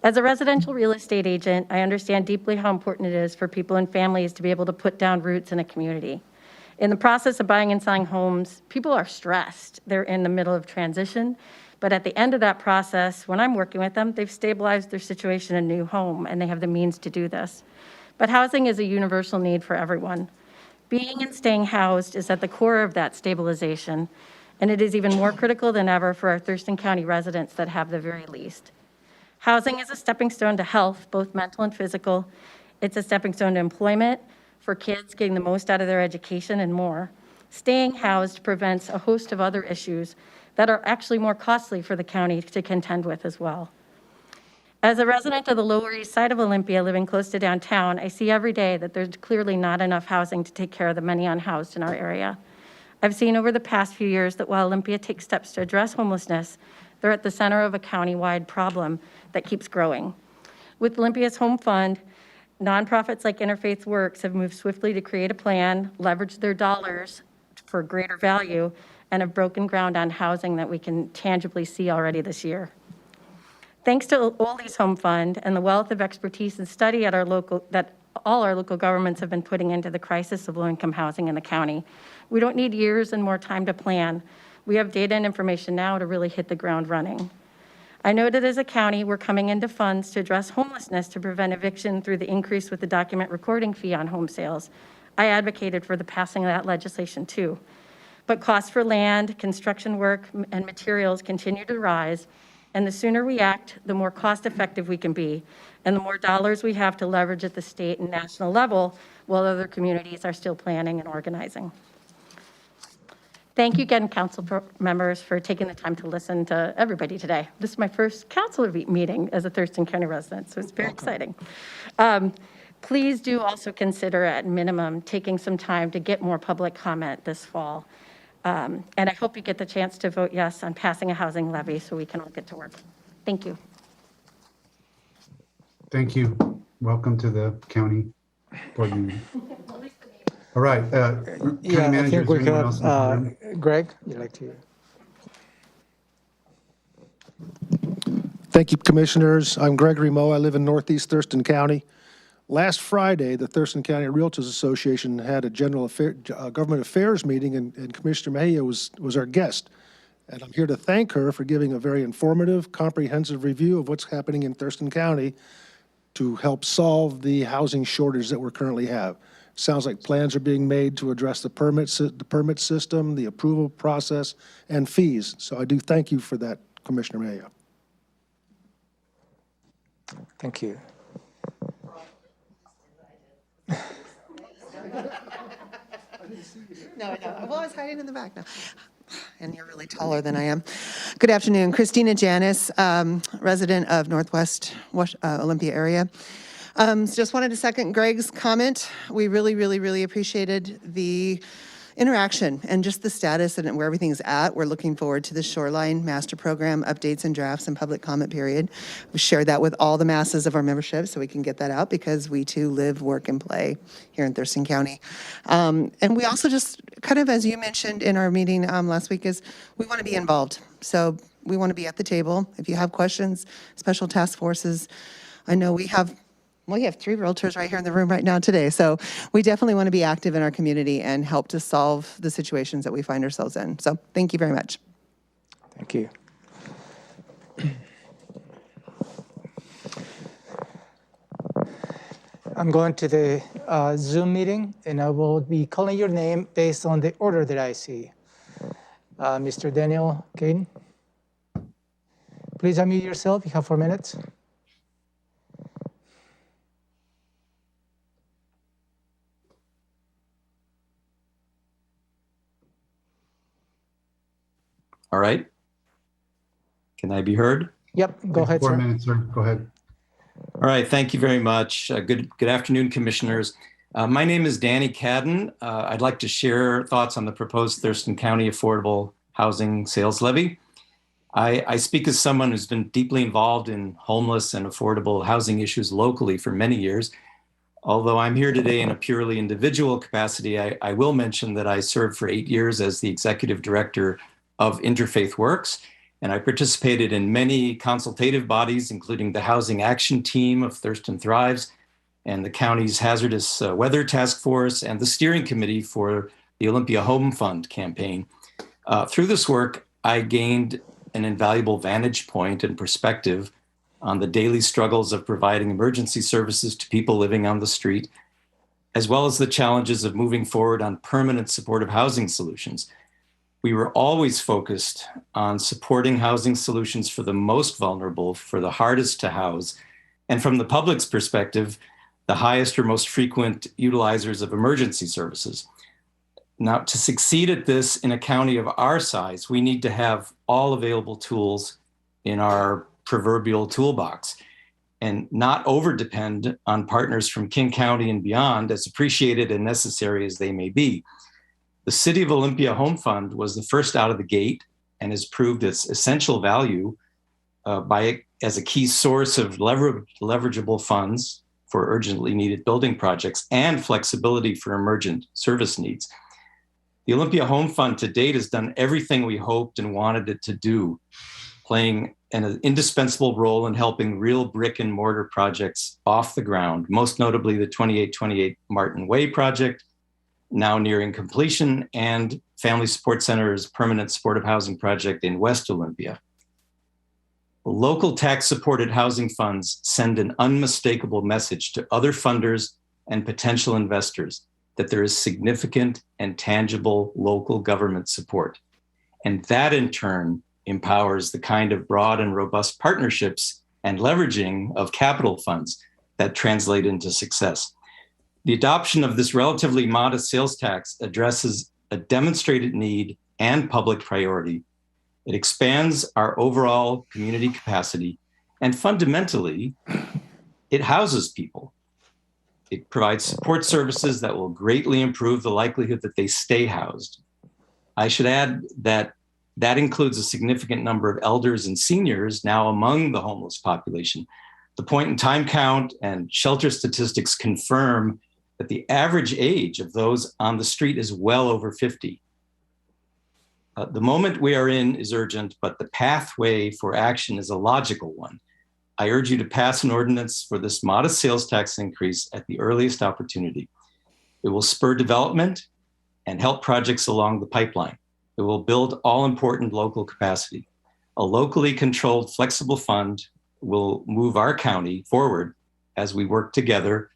As a residential real estate agent, I understand deeply how important it is for people and families to be able to put down roots in a community. In the process of buying and selling homes, people are stressed. They're in the middle of transition, but at the end of that process, when I'm working with them, they've stabilized their situation in a new home, and they have the means to do this. But housing is a universal need for everyone. Being and staying housed is at the core of that stabilization, and it is even more critical than ever for our Thurston County residents that have the very least. Housing is a stepping stone to health, both mental and physical. It's a stepping stone to employment, for kids getting the most out of their education, and more. Staying housed prevents a host of other issues that are actually more costly for the county to contend with as well. As a resident of the Lower East Side of Olympia, living close to downtown, I see every day that there's clearly not enough housing to take care of the many unhoused in our area. I've seen over the past few years that while Olympia takes steps to address homelessness, they're at the center of a county-wide problem that keeps growing. With Olympia's Home Fund, nonprofits like Interfaith Works have moved swiftly to create a plan, leverage their dollars for greater value, and have broken ground on housing that we can tangibly see already this year. Thanks to Oldie's Home Fund and the wealth of expertise and study at that all our local governments have been putting into the crisis of low-income housing in the county, we don't need years and more time to plan. We have data and information now to really hit the ground running. I know that as a county, we're coming into funds to address homelessness to prevent eviction through the increase with the document recording fee on home sales. I advocated for the passing of that legislation too. But costs for land, construction work, and materials continue to rise, and the sooner we act, the more cost-effective we can be, and the more dollars we have to leverage at the state and national level, while other communities are still planning and organizing. Thank you again, council members, for taking the time to listen to everybody today. This is my first council meeting as a Thurston County resident, so it's very exciting. Please do also consider at minimum taking some time to get more public comment this fall. And I hope you get the chance to vote yes on passing a housing levy so we can all get to work. Thank you. Thank you. Welcome to the county board meeting. All right. Yeah, I think we anyone else in the room? have, Greg, you'd like to? Thank you, Commissioners. I'm Gregory Mo. I live in Northeast Thurston County. Last Friday, the Thurston County Realtors Association had a government affairs meeting, and Commissioner Mejia was our guest. And I'm here to thank her for giving a very informative, comprehensive review of what's happening in Thurston County to help solve the housing shortage that we currently have. Sounds like plans are being made to address the permit system, the approval process, and fees. So I do thank you for that, Commissioner Mejia. Thank you. No. Well, I was hiding in the back now. And you're really taller than I am. Good afternoon. Christina Janice, resident of Northwest Olympia area. Just wanted to second Greg's comment. We really appreciated the interaction and just the status and where everything's at. We're looking forward to the Shoreline Master Program updates and drafts and public comment period. We shared that with all the masses of our membership so we can get that out because we too live, work, and play here in Thurston County. And we also just kind of, as you mentioned in our meeting last week, is we want to be involved. So we want to be at the table. If you have questions, special task forces, I know we have 3 realtors right here in the room right now today. So we definitely want to be active in our community and help to solve the situations that we find ourselves in. So thank you very much. Thank you. I'm going to the Zoom meeting, and I will be calling your name based on the order that I see. Mr. Daniel Cadden, please unmute yourself. You have 4 minutes. All right. Can I be heard? Yep, go ahead, sir. 4 minutes, sir. Go ahead. All right, thank you very much. Good afternoon, commissioners. My name is Danny Cadden. I'd like to share thoughts on the proposed Thurston County Affordable Housing Sales Levy. I speak as someone who's been deeply involved in homeless and affordable housing issues locally for many years. Although I'm here today in a purely individual capacity, I will mention that I served for 8 years as the executive director of Interfaith Works, and I participated in many consultative bodies, including the Housing Action Team of Thurston Thrives and the county's Hazardous Weather Task Force and the steering committee for the Olympia Home Fund campaign. Through this work, I gained an invaluable vantage point and perspective on the daily struggles of providing emergency services to people living on the street, as well as the challenges of moving forward on permanent supportive housing solutions. We were always focused on supporting housing solutions for the most vulnerable, for the hardest to house, and from the public's perspective, the highest or most frequent utilizers of emergency services. Now, to succeed at this in a county of our size, we need to have all available tools in our proverbial toolbox and not over-depend on partners from King County and beyond, as appreciated and necessary as they may be. The City of Olympia Home Fund was the first out of the gate and has proved its essential value as a key source of leverageable funds for urgently needed building projects and flexibility for emergent service needs. The Olympia Home Fund to date has done everything we hoped and wanted it to do, playing an indispensable role in helping real brick and mortar projects off the ground, most notably the 2828 Martin Way project, now nearing completion, and Family Support Center's permanent supportive housing project in West Olympia. Local tax-supported housing funds send an unmistakable message to other funders and potential investors that there is significant and tangible local government support. And that in turn empowers the kind of broad and robust partnerships and leveraging of capital funds that translate into success. The adoption of this relatively modest sales tax addresses a demonstrated need and public priority. It expands our overall community capacity, and fundamentally, it houses people. It provides support services that will greatly improve the likelihood that they stay housed. I should add that that includes a significant number of elders and seniors now among the homeless population. The point-in-time count and shelter statistics confirm that the average age of those on the street is well over 50. The moment we are in is urgent, but the pathway for action is a logical one. I urge you to pass an ordinance for this modest sales tax increase at the earliest opportunity. It will spur development and help projects along the pipeline. It will build all important local capacity. A locally controlled, flexible fund will move our county forward as we work together,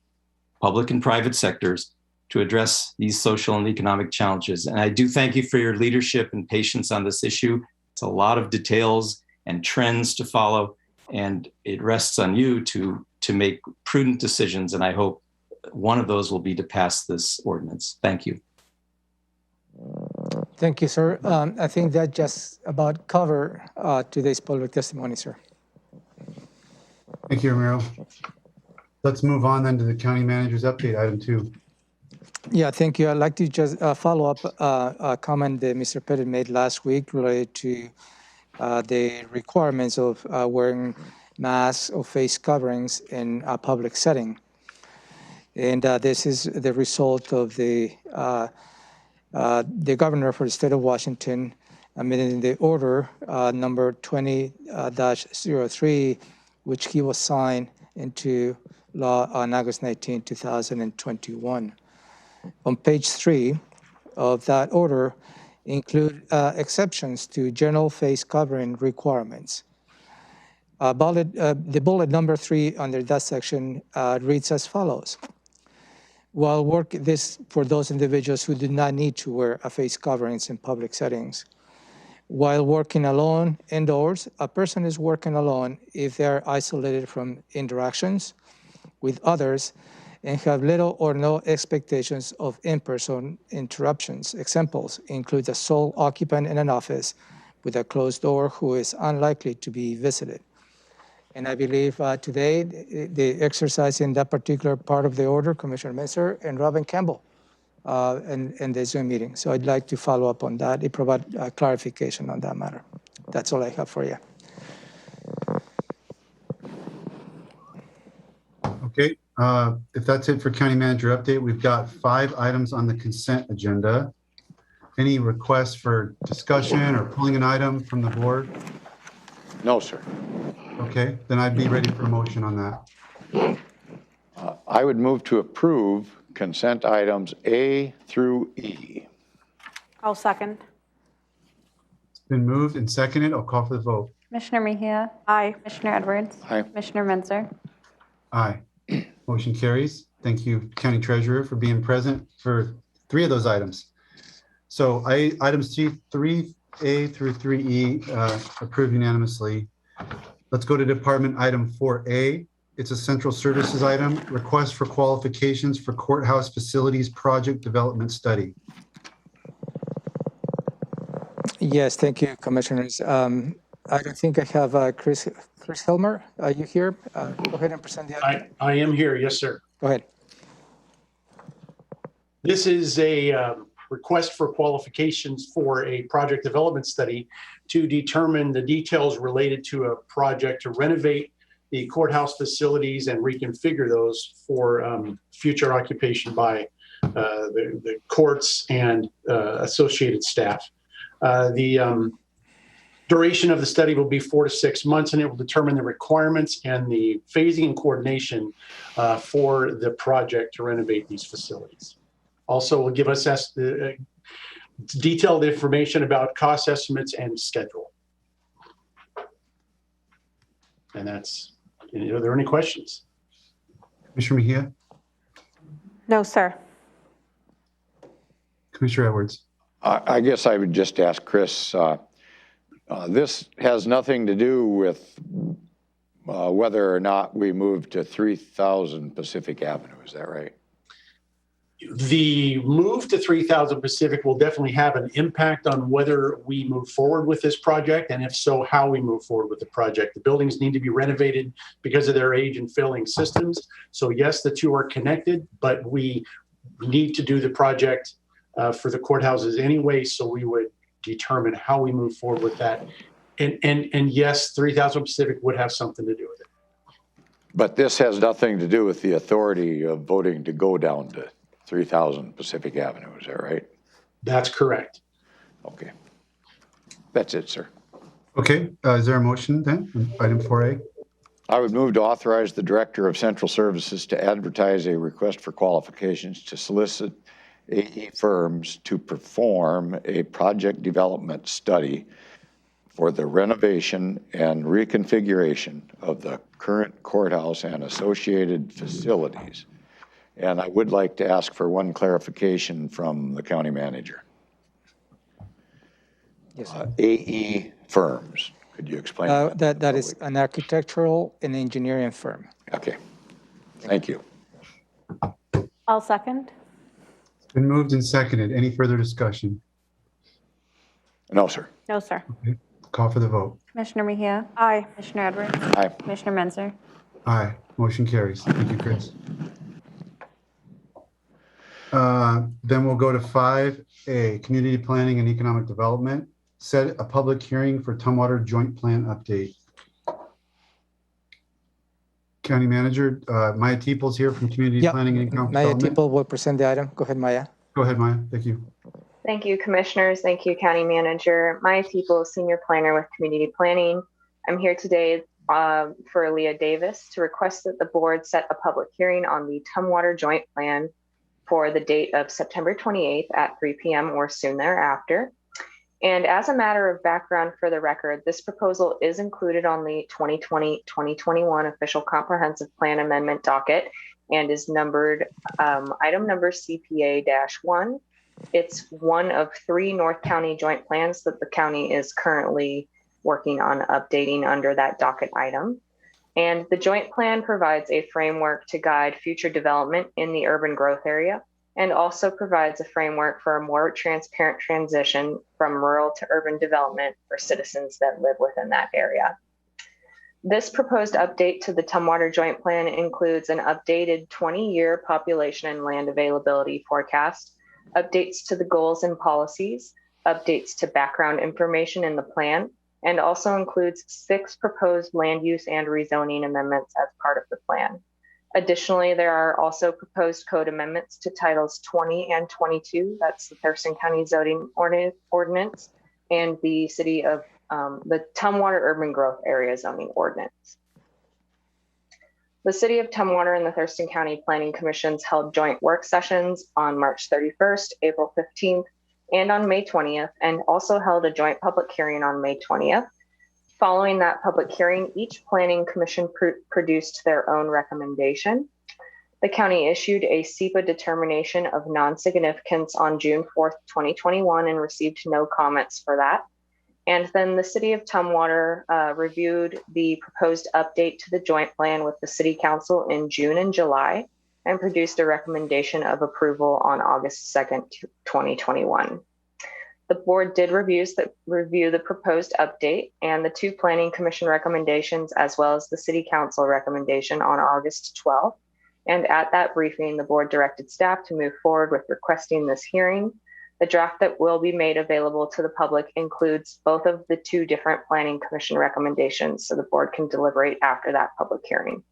public and private sectors, to address these social and economic challenges. And I do thank you for your leadership and patience on this issue. It's a lot of details and trends to follow, and it rests on you to make prudent decisions. And I hope one of those will be to pass this ordinance. Thank you. Thank you, sir. I think that just about cover today's public testimony, sir. Thank you, Ramiro. Let's move on then to the county manager's update, item 2. Yeah, thank you. I'd like to just follow up a comment that Mr. Pettit made last week related to the requirements of wearing masks or face coverings in a public setting. And this is the result of the governor for the state of Washington amending the order number 20-03, which he was signed into law on August 19, 2021. On page 3 of that order include exceptions to general face covering requirements. The bullet number 3 under that section reads as follows. While this for those individuals who do not need to wear a face coverings in public settings. While working alone indoors, a person is working alone if they are isolated from interactions with others and have little or no expectations of in-person interruptions. Examples include a sole occupant in an office with a closed door who is unlikely to be visited. And I believe today the exercise in that particular part of the order, Commissioner Menser and Robin Campbell in the Zoom meeting. So I'd like to follow up on that. It provide clarification on that matter. That's all I have for you. Okay, if that's it for county manager update, we've got 5 items on the consent agenda. Any requests for discussion or pulling an item from the board? No, sir. Okay, then I'd be ready for a motion on that. I would move to approve consent items A through E. I'll second. It's been moved and seconded. I'll call for the vote. Commissioner Mejia? Aye. Commissioner Edwards? Aye. Commissioner Menzer? Aye. Motion carries. Thank you, County Treasurer, for being present for 3 of those items. So items 3A through 3E approved unanimously. Let's go to department item 4A. It's a central services item, request for qualifications for courthouse facilities project development study. Yes, thank you, Commissioners. I don't think I have Chris Hilmer. Are you here? Go ahead and present the item. I am here, yes, sir. Go ahead. This is a request for qualifications for a project development study to determine the details related to a project to renovate the courthouse facilities and reconfigure those for future occupation by the courts and associated staff. The duration of the study will be 4 to 6 months, and it will determine the requirements and the phasing and coordination for the project to renovate these facilities. Also, will give us detailed information about cost estimates and schedule. And that's, are there any questions? Commissioner Mejia? No, sir. Commissioner Edwards? I guess I would just ask Chris, this has nothing to do with whether or not we move to 3000 Pacific Avenue, is that right? The move to 3000 Pacific will definitely have an impact on whether we move forward with this project, and if so, how we move forward with the project. The buildings need to be renovated because of their age and failing systems. So yes, the two are connected, but we need to do the project for the courthouses anyway, so we would determine how we move forward with that. And yes, 3000 Pacific would have something to do with it. But this has nothing to do with the authority of voting to go down to 3000 Pacific Avenue, is that right? That's correct. Okay. That's it, sir. Okay, is there a motion then, on item 4A? I would move to authorize the Director of Central Services to advertise a request for qualifications to solicit AE firms to perform a project development study for the renovation and reconfiguration of the current courthouse and associated facilities. And I would like to ask for one clarification from the county manager. Yes. AE firms, could you explain that? That is an architectural and engineering firm. Okay, thank you. I'll second. It's been moved and seconded. Any further discussion? No, sir. No, sir. Okay. Call for the vote. Commissioner Mejia? Aye. Commissioner Edwards? Aye. Commissioner Menzer? Aye. Motion carries. Thank you, Chris. Then we'll go to 5A, Community Planning and Economic Development. Set a public hearing for Tumwater Joint Plan Update. County Manager, Maya Teeple's here from Community Planning and Economic Maya Development. Teeple will present the item. Go ahead, Maya. Go ahead, Maya. Thank you. Thank you, Commissioners. Thank you, County Manager. Maya Teeple, Senior Planner with Community Planning. I'm here today for Leah Davis to request that the board set a public hearing on the Tumwater Joint Plan for the date of September 28th at 3 p.m. or soon thereafter. And as a matter of background for the record, this proposal is included on the 2020-2021 Official Comprehensive Plan Amendment docket and is numbered item number CPA-1. It's one of 3 North County joint plans that the county is currently working on updating under that docket item. And the joint plan provides a framework to guide future development in the urban growth area and also provides a framework for a more transparent transition from rural to urban development for citizens that live within that area. This proposed update to the Tumwater Joint Plan includes an updated 20-year population and land availability forecast, updates to the goals and policies, updates to background information in the plan, and also includes 6 proposed land use and rezoning amendments as part of the plan. Additionally, there are also proposed code amendments to Titles 20 and 22, that's the Thurston County Zoning Ordinance, and the City of the Tumwater Urban Growth Area Zoning Ordinance. The City of Tumwater and the Thurston County Planning Commissions held joint work sessions on March 31st, April 15th, and on May 20th, and also held a joint public hearing on May 20th. Following that public hearing, each planning commission produced their own recommendation. The county issued a SEPA determination of non-significance on June 4th, 2021, and received no comments for that. And then the City of Tumwater reviewed the proposed update to the joint plan with the City Council in June and July and produced a recommendation of approval on August 2nd, 2021. The board did review the proposed update and the 2 planning commission recommendations, as well as the City Council recommendation on August 12th. And at that briefing, the board directed staff to move forward with requesting this hearing. The draft that will be made available to the public includes both of the 2 different planning commission recommendations, so the board can deliberate after that public hearing.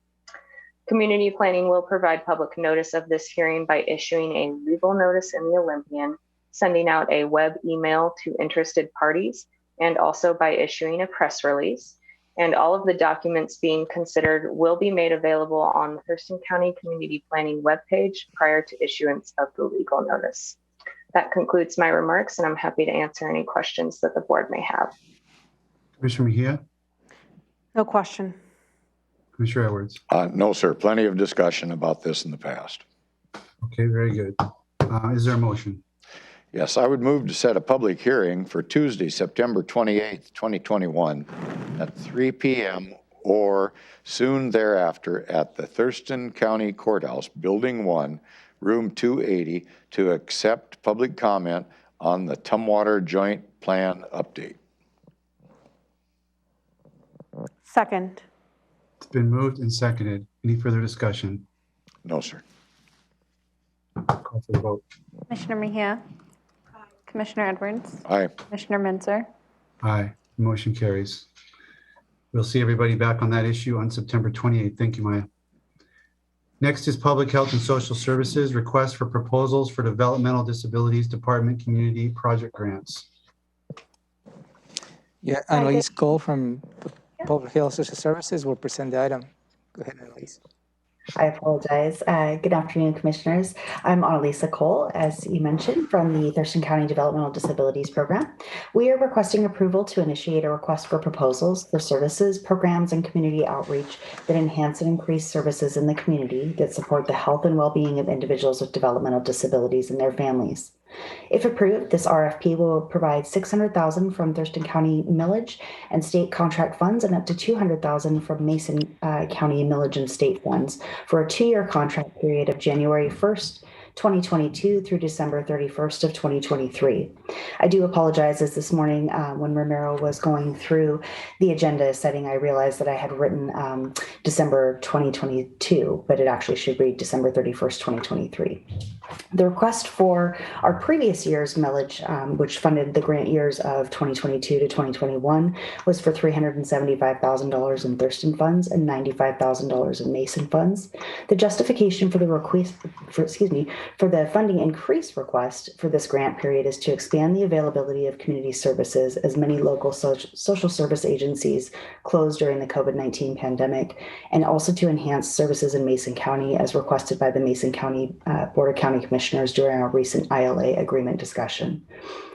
Community Planning will provide public notice of this hearing by issuing a legal notice in the Olympian, sending out a web email to interested parties, and also by issuing a press release. And all of the documents being considered will be made available on the Thurston County Community Planning webpage prior to issuance of the legal notice. That concludes my remarks, and I'm happy to answer any questions that the board may have. Commissioner Mejia? No question. Commissioner Edwards? No, sir. Plenty of discussion about this in the past. Okay, very good. Is there a motion? Yes, I would move to set a public hearing for Tuesday, September 28th, 2021 at 3 p.m. or soon thereafter at the Thurston County Courthouse, Building 1, Room 280, to accept public comment on the Tumwater Joint Plan update. Second. It's been moved and seconded. Any further discussion? No, sir. Call for the vote. Commissioner Mejia? Commissioner Edwards? Aye. Commissioner Menzer? Aye. Motion carries. We'll see everybody back on that issue on September 28th. Thank you, Maya. Next is Public Health and Social Services, request for proposals for Developmental Disabilities Department Community Project Grants. Yeah, Annalise Cole from Public Health Social Services will present the item. Go ahead, Annalise. I apologize. Good afternoon, Commissioners. I'm Annalisa Cole, as you mentioned, from the Thurston County Developmental Disabilities Program. We are requesting approval to initiate a request for proposals for services, programs, and community outreach that enhance and increase services in the community that support the health and well-being of individuals with developmental disabilities and their families. If approved, this RFP will provide $600,000 from Thurston County millage and state contract funds and up to $200,000 from Mason County millage and state funds for a 2-year contract period of January 1st, 2022 through December 31st of 2023. I do apologize, as this morning when Romero was going through the agenda setting, I realized that I had written December 2022, but it actually should read December 31st, 2023. The request for our previous year's millage, which funded the grant years of 2022 to 2021, was for $375,000 in Thurston funds and $95,000 in Mason funds. The justification for the request, for the funding increase request for this grant period is to expand the availability of community services, as many local social service agencies closed during the COVID-19 pandemic, and also to enhance services in Mason County as requested by the Mason County Board of County Commissioners during our recent ILA agreement discussion.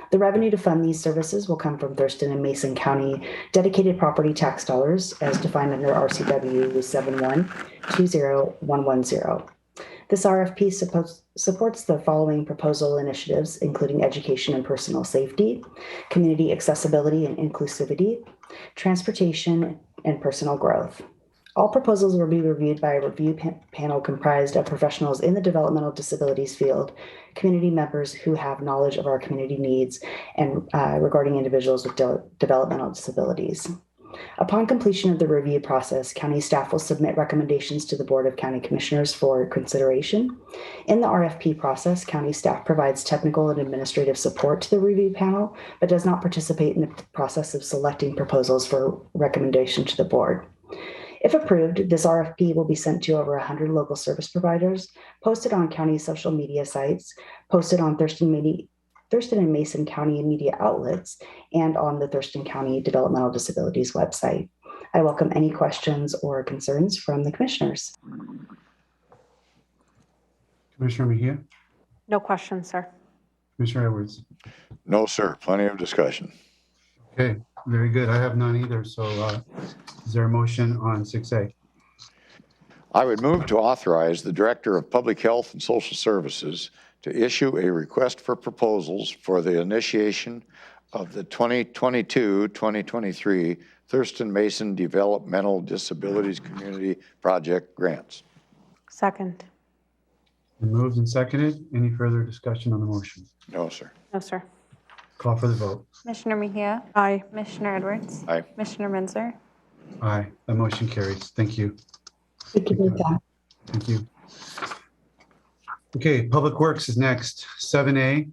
The revenue to fund these services will come from Thurston and Mason County dedicated property tax dollars as defined under RCW 7120110. This RFP supports the following proposal initiatives, including education and personal safety, community accessibility and inclusivity, transportation, and personal growth. All proposals will be reviewed by a review panel comprised of professionals in the developmental disabilities field, community members who have knowledge of our community needs and regarding individuals with developmental disabilities. Upon completion of the review process, county staff will submit recommendations to the Board of County Commissioners for consideration. In the RFP process, county staff provides technical and administrative support to the review panel, but does not participate in the process of selecting proposals for recommendation to the board. If approved, this RFP will be sent to over 100 local service providers, posted on county social media sites, posted on Thurston and Mason County media outlets, and on the Thurston County Developmental Disabilities website. I welcome any questions or concerns from the commissioners. Commissioner Mejia? No questions, sir. Commissioner Edwards? No, sir. Plenty of discussion. Okay, very good. I have none either. So is there a motion on 6A? I would move to authorize the Director of Public Health and Social Services to issue a request for proposals for the initiation of the 2022-2023 Thurston Mason Developmental Disabilities Community Project grants. Second. Been moved and seconded. Any further discussion on the motion? No, sir. No, sir. Call for the vote. Commissioner Mejia? Aye. Commissioner Edwards? Aye. Commissioner Menzer? Aye, the motion carries. Thank you. Thank you, Rita. Thank you. Okay, Public Works is next. 7A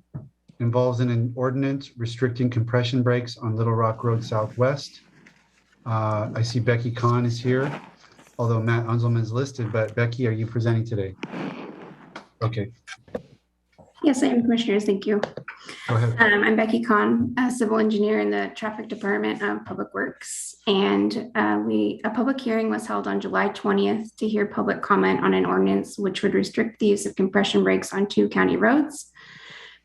involves an ordinance restricting compression brakes on Little Rock Road Southwest. I see Becky Kahn is here, although Matt Unzelman is listed, but Becky, are you presenting today? Okay, Yes, I am, Commissioners. Thank you. go ahead. I'm Becky Kahn, a civil engineer in the Traffic Department of Public Works. And a public hearing was held on July 20th to hear public comment on an ordinance which would restrict the use of compression brakes on 2 county roads.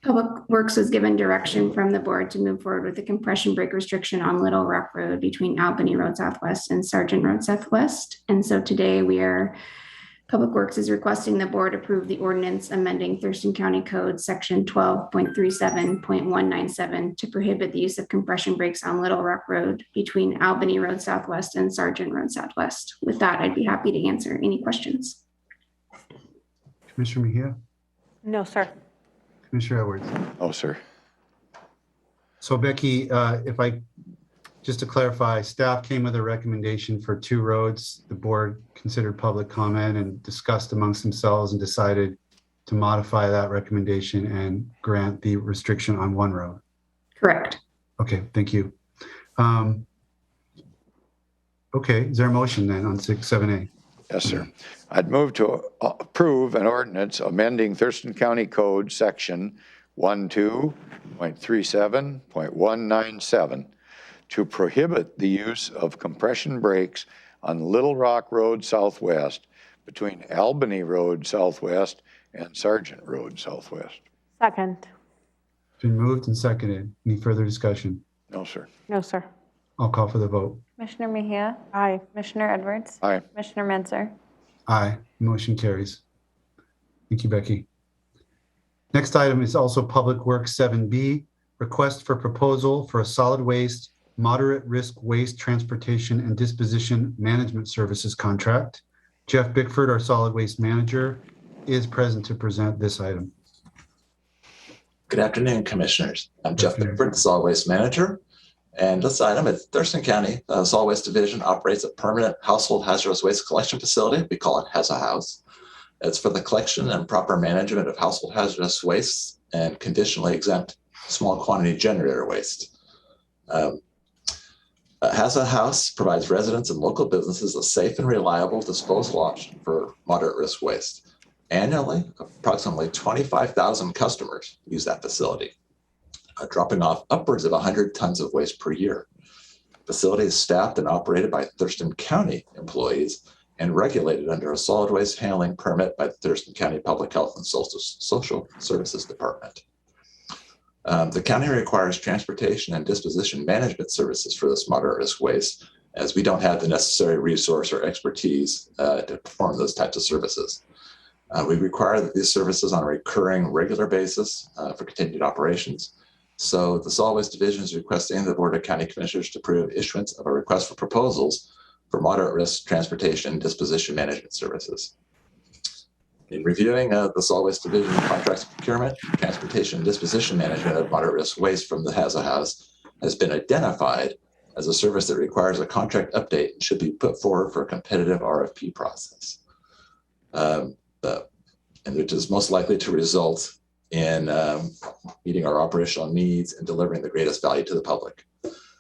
Public Works was given direction from the board to move forward with the compression brake restriction on Little Rock Road between Albany Road Southwest and Sargent Road Southwest. And so today Public Works is requesting the board approve the ordinance amending Thurston County Code Section 12.37.197 to prohibit the use of compression brakes on Little Rock Road between Albany Road Southwest and Sargent Road Southwest. With that, I'd be happy to answer any questions. Commissioner Mejia? No, sir. Commissioner Edwards? No, sir. So Becky, just to clarify, staff came with a recommendation for 2 roads. The board considered public comment and discussed amongst themselves and decided to modify that recommendation and grant the restriction on 1 road. Correct. Okay, thank you. Okay, is there a motion then on 7A? Yes, sir. I'd move to approve an ordinance amending Thurston County Code Section 12.37.197 to prohibit the use of compression brakes on Little Rock Road Southwest between Albany Road Southwest and Sargent Road Southwest. Second. Been moved and seconded. Any further discussion? No, sir. No, sir. I'll call for the vote. Commissioner Mejia? Aye. Commissioner Edwards? Aye. Commissioner Menzer? Aye, motion carries. Thank you, Becky. Next item is also Public Works 7B, request for proposal for a solid waste, moderate risk waste transportation and disposition management services contract. Jeff Bickford, our solid waste manager, is present to present this item. Good afternoon, Commissioners. I'm Jeff Bickford, the Solid Waste Manager. And this item at Thurston County Solid Waste Division operates a permanent household hazardous waste collection facility. We call it HAZA House. It's for the collection and proper management of household hazardous waste and conditionally exempt small quantity generator waste. HAZA House provides residents and local businesses a safe and reliable disposal option for moderate risk waste. Annually, approximately 25,000 customers use that facility, dropping off upwards of 100 tons of waste per year. The facility is staffed and operated by Thurston County employees and regulated under a solid waste handling permit by the Thurston County Public Health and Social Services Department. The county requires transportation and disposition management services for this moderate risk waste, as we don't have the necessary resource or expertise to perform those types of services. We require that these services on a recurring, regular basis for continued operations. So the Solid Waste Division is requesting the Board of County Commissioners to approve issuance of a request for proposals for moderate risk transportation and disposition management services. In reviewing the Solid Waste Division contracts and procurement, transportation and disposition management of moderate risk waste from the HAZA House has been identified as a service that requires a contract update and should be put forward for a competitive RFP process. And which is most likely to result in meeting our operational needs and delivering the greatest value to the public.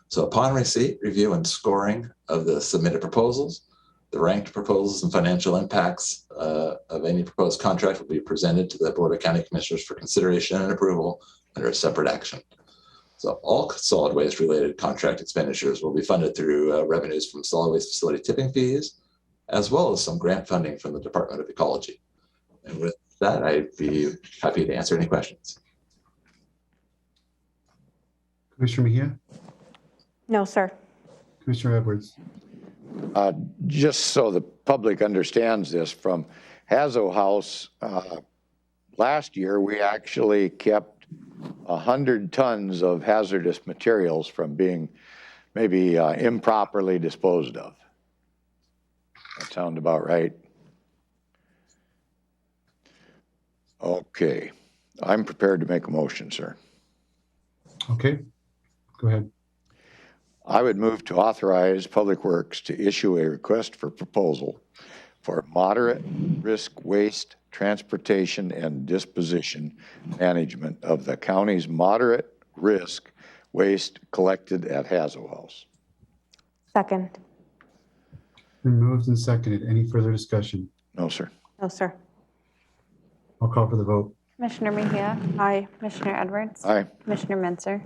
So upon receipt, review, and scoring of the submitted proposals, the ranked proposals and financial impacts of any proposed contract will be presented to the Board of County Commissioners for consideration and approval under a separate action. So all solid waste related contract expenditures will be funded through revenues from solid waste facility tipping fees, as well as some grant funding from the Department of Ecology. And with that, I'd be happy to answer any questions. Commissioner Mejia? No, sir. Commissioner Edwards? Just so the public understands this, from HAZA House, last year we actually kept 100 tons of hazardous materials from being maybe improperly disposed of. That sound about right? Okay, I'm prepared to make a motion, sir. Okay, go ahead. I would move to authorize Public Works to issue a request for proposal for moderate risk waste transportation and disposition management of the county's moderate risk waste collected at HAZA House. Second. Been moved and seconded. Any further discussion? No, sir. No, sir. I'll call for the vote. Commissioner Mejia? Aye. Commissioner Edwards? Aye. Commissioner Mensah?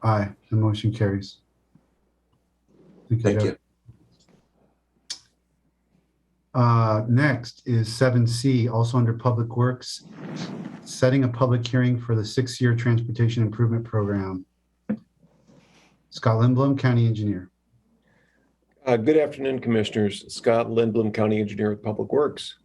Aye, the motion carries. Thank you. Next is 7C, also under Public Works, setting a public hearing for the 6-year Transportation Improvement Program. Scott Lindblom, County Engineer. Good afternoon, Commissioners. Scott Lindblom, County Engineer with Public Works.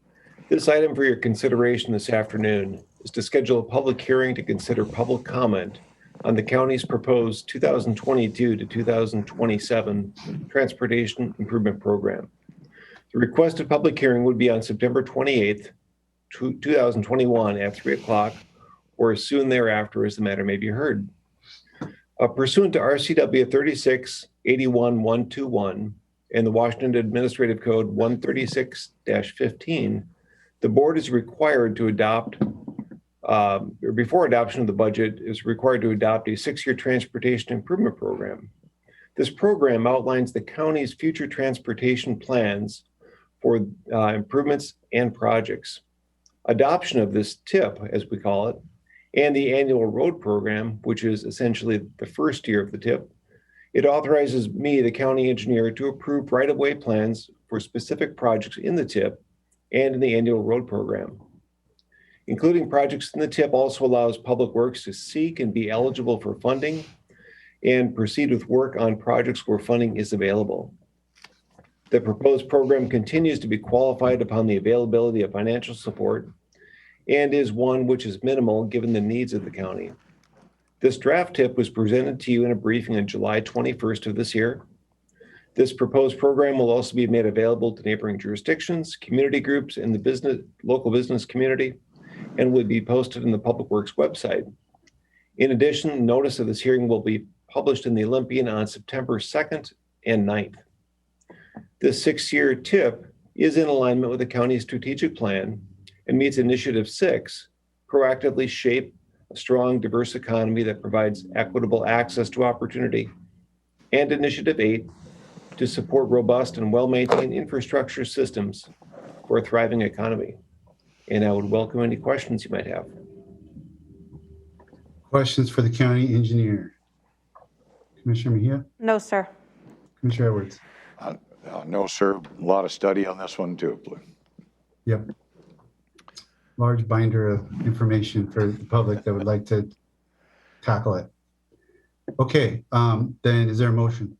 This item for your consideration this afternoon is to schedule a public hearing to consider public comment on the county's proposed 2022 to 2027 Transportation Improvement Program. The requested public hearing would be on September 28th, 2021 at 3 o'clock or as soon thereafter as the matter may be heard. Pursuant to RCW 36-81-121 and the Washington Administrative Code 136-15, the board is required to adopt, before adoption of the budget, is required to adopt a 6-year transportation improvement program. This program outlines the county's future transportation plans for improvements and projects. Adoption of this TIP, as we call it, and the annual road program, which is essentially the first year of the TIP, it authorizes me, the county engineer, to approve right-of-way plans for specific projects in the TIP and in the annual road program. Including projects in the TIP also allows Public Works to seek and be eligible for funding and proceed with work on projects where funding is available. The proposed program continues to be qualified upon the availability of financial support and is one which is minimal given the needs of the county. This draft TIP was presented to you in a briefing on July 21st of this year. This proposed program will also be made available to neighboring jurisdictions, community groups, and the local business community, and will be posted in the Public Works website. In addition, notice of this hearing will be published in the Olympian on September 2nd and 9th. This 6-year TIP is in alignment with the county's strategic plan and meets Initiative 6, proactively shape a strong, diverse economy that provides equitable access to opportunity, and Initiative 8, to support robust and well-maintained infrastructure systems for a thriving economy. And I would welcome any questions you might have. Questions for the county engineer? Commissioner Mejia? No, sir. Commissioner Edwards? No, sir. A lot of study on this one too. Yep. Large binder of information for the public that would like to tackle it. Okay, then is there a motion?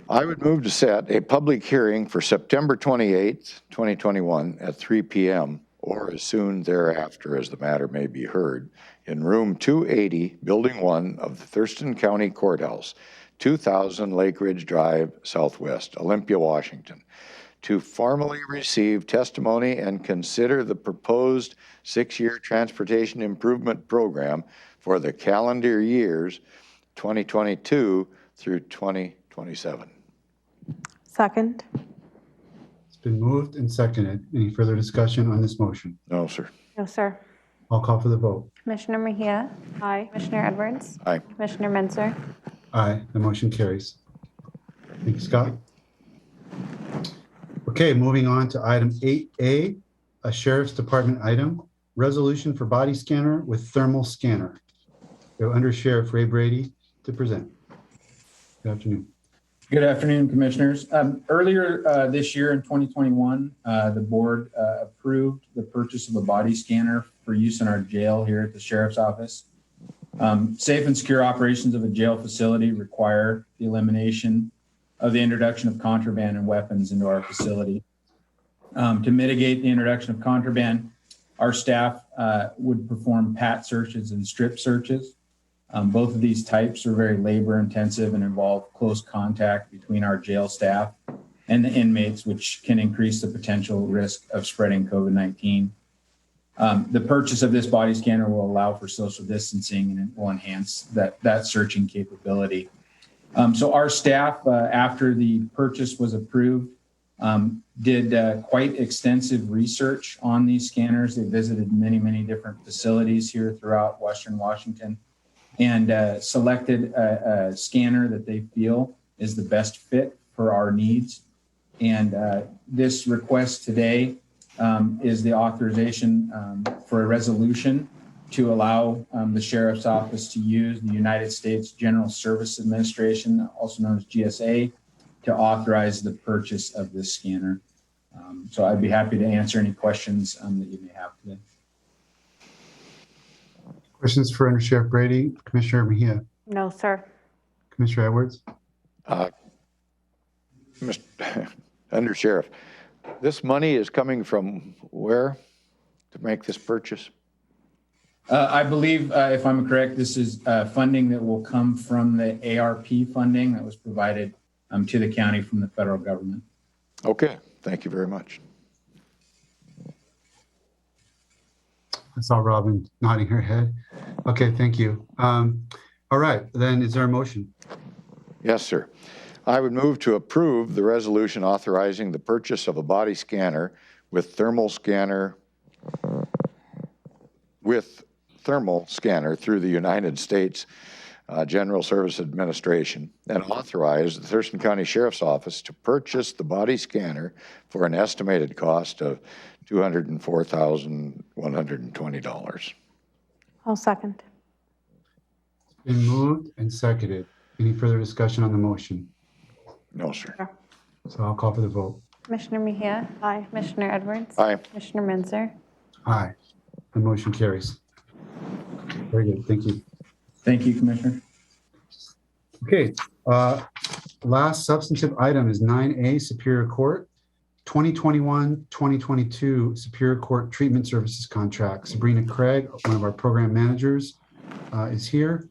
I would move to set a public hearing for September 28th, 2021 at 3 p.m. or as soon thereafter as the matter may be heard in room 280, building 1 of the Thurston County Courthouse, 2000 Lake Ridge Drive, Southwest, Olympia, Washington, to formally receive testimony and consider the proposed 6-year transportation improvement program for the calendar years 2022 through 2027. Second. It's been moved and seconded. Any further discussion on this motion? No, sir. No, sir. I'll call for the vote. Commissioner Mejia? Aye. Commissioner Edwards? Aye. Commissioner Menzer? Aye, the motion carries. Thank you, Scott. Okay, moving on to item 8A, a Sheriff's Department item, resolution for body scanner with thermal scanner. Go under Sheriff Ray Brady to present. Good afternoon. Good afternoon, Commissioners. Earlier this year in 2021, the board approved the purchase of a body scanner for use in our jail here at the Sheriff's Office. Safe and secure operations of a jail facility require the elimination of the introduction of contraband and weapons into our facility. To mitigate the introduction of contraband, our staff would perform pat searches and strip searches. Both of these types are very labor intensive and involve close contact between our jail staff and the inmates, which can increase the potential risk of spreading COVID-19. The purchase of this body scanner will allow for social distancing and it will enhance that searching capability. So our staff, after the purchase was approved, did quite extensive research on these scanners. They visited many different facilities here throughout Western Washington and selected a scanner that they feel is the best fit for our needs. And this request today is the authorization for a resolution to allow the Sheriff's Office to use the United States General Service Administration, also known as GSA, to authorize the purchase of this scanner. So I'd be happy to answer any questions that you may have today. Questions for Under Sheriff Brady? Commissioner Mejia? No, sir. Commissioner Edwards? Under Sheriff, this money is coming from where to make this purchase? I believe, if I'm correct, this is funding that will come from the ARP funding that was provided to the county from the federal government. Okay, thank you very much. I saw Robin nodding her head. Okay, thank you. All right, then is there a motion? Yes, sir. I would move to approve the resolution authorizing the purchase of a body scanner with thermal scanner through the United States General Service Administration and authorize the Thurston County Sheriff's Office to purchase the body scanner for an estimated cost of $204,120. I'll second. It's been moved and seconded. Any further discussion on the motion? No, sir. So I'll call for the vote. Commissioner Mejia? Aye. Commissioner Edwards? Aye. Commissioner Menzer? Aye. The motion carries. Very good. Thank you. Thank you, Commissioner. Okay. Last substantive item is 9A Superior Court 2021-2022 Superior Court Treatment Services Contract. Sabrina Craig, one of our program managers, is here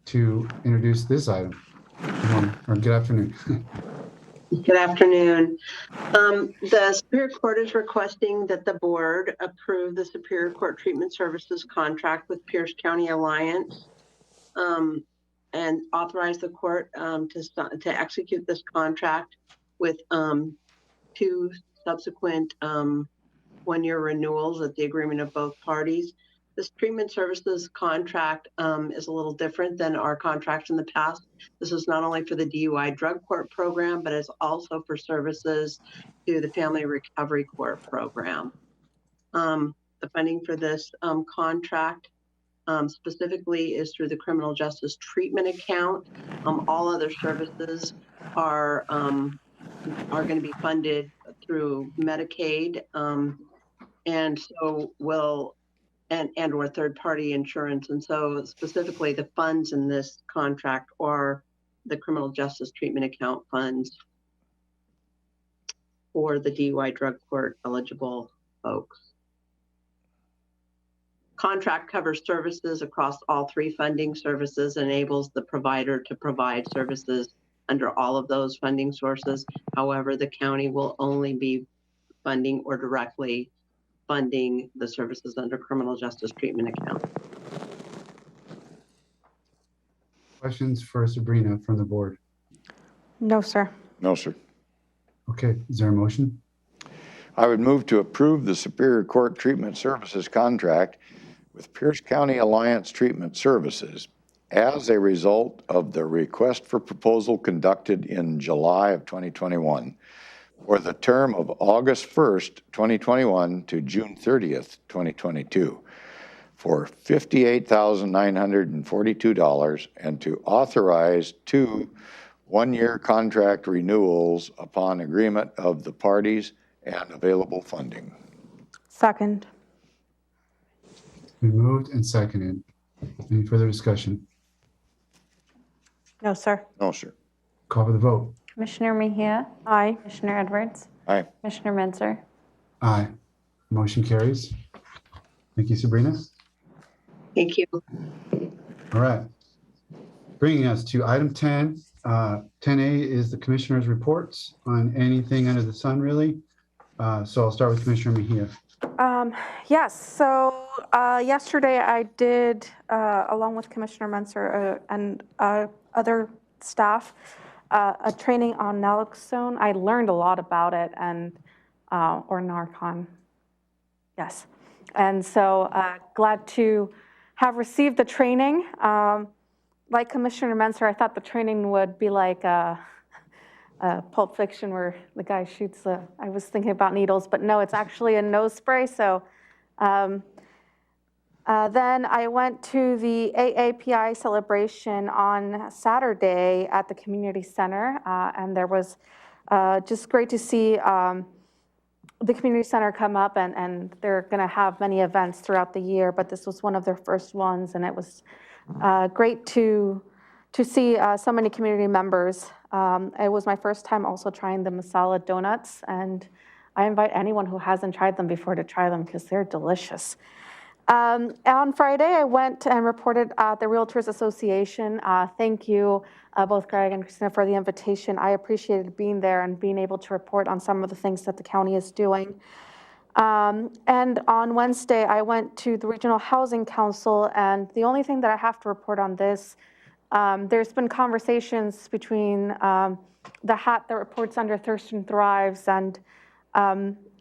to introduce this item. Good morning. morning, or good afternoon. Good afternoon. The Superior Court is requesting that the board approve the Superior Court Treatment Services contract with Pierce County Alliance and authorize the court to execute this contract with 2 subsequent one-year renewals at the agreement of both parties. This treatment services contract is a little different than our contracts in the past. This is not only for the DUI drug court program, but it's also for services to the Family Recovery Court program. The funding for this contract specifically is through the Criminal Justice Treatment Account. All other services are going to be funded through Medicaid, and so will and or third-party insurance. And so specifically the funds in this contract are the Criminal Justice Treatment Account funds for the DUI drug court eligible folks. Contract covers services across all 3 funding services, enables the provider to provide services under all of those funding sources. However, the county will only be funding or directly funding the services under Criminal Justice Treatment Account. Questions for Sabrina from the board? No, sir. No, sir. Okay, is there a motion? I would move to approve the Superior Court Treatment Services contract with Pierce County Alliance Treatment Services as a result of the request for proposal conducted in July of 2021 for the term of August 1st, 2021 to June 30th, 2022 for $58,942 and to authorize 2 one-year contract renewals upon agreement of the parties and available funding. Second. Been moved and seconded. Any further discussion? No, sir. No, sir. Call for the vote. Commissioner Mejia? Aye. Commissioner Edwards? Aye. Commissioner Menzer? Aye. Motion carries. Thank you, Sabrina. Thank you. All right. Bringing us to item 10. 10A is the commissioner's reports on anything under the sun, really. So I'll start with Commissioner Mejia. Yes, so yesterday I did, along with Commissioner Menzer and other staff, a training on naloxone. I learned a lot about it, and or Narcan, yes. And so glad to have received the training. Like Commissioner Menzer, I thought the training would be like Pulp Fiction where the guy shoots I was thinking about needles, but no, it's actually a nose spray. So then I went to the AAPI celebration on Saturday at the community center, and there was just great to see the community center come up, and they're going to have many events throughout the year, but this was one of their first ones, and it was great to see so many community members. It was my first time also trying the masala donuts, and I invite anyone who hasn't tried them before to try them because they're delicious. On Friday, I went and reported at the Realtors Association. Thank you, both Greg and Christina, for the invitation. I appreciated being there and being able to report on some of the things that the county is doing. And on Wednesday, I went to the Regional Housing Council, and the only thing that I have to report on this, there's been conversations between the hat that reports under Thurston Thrives and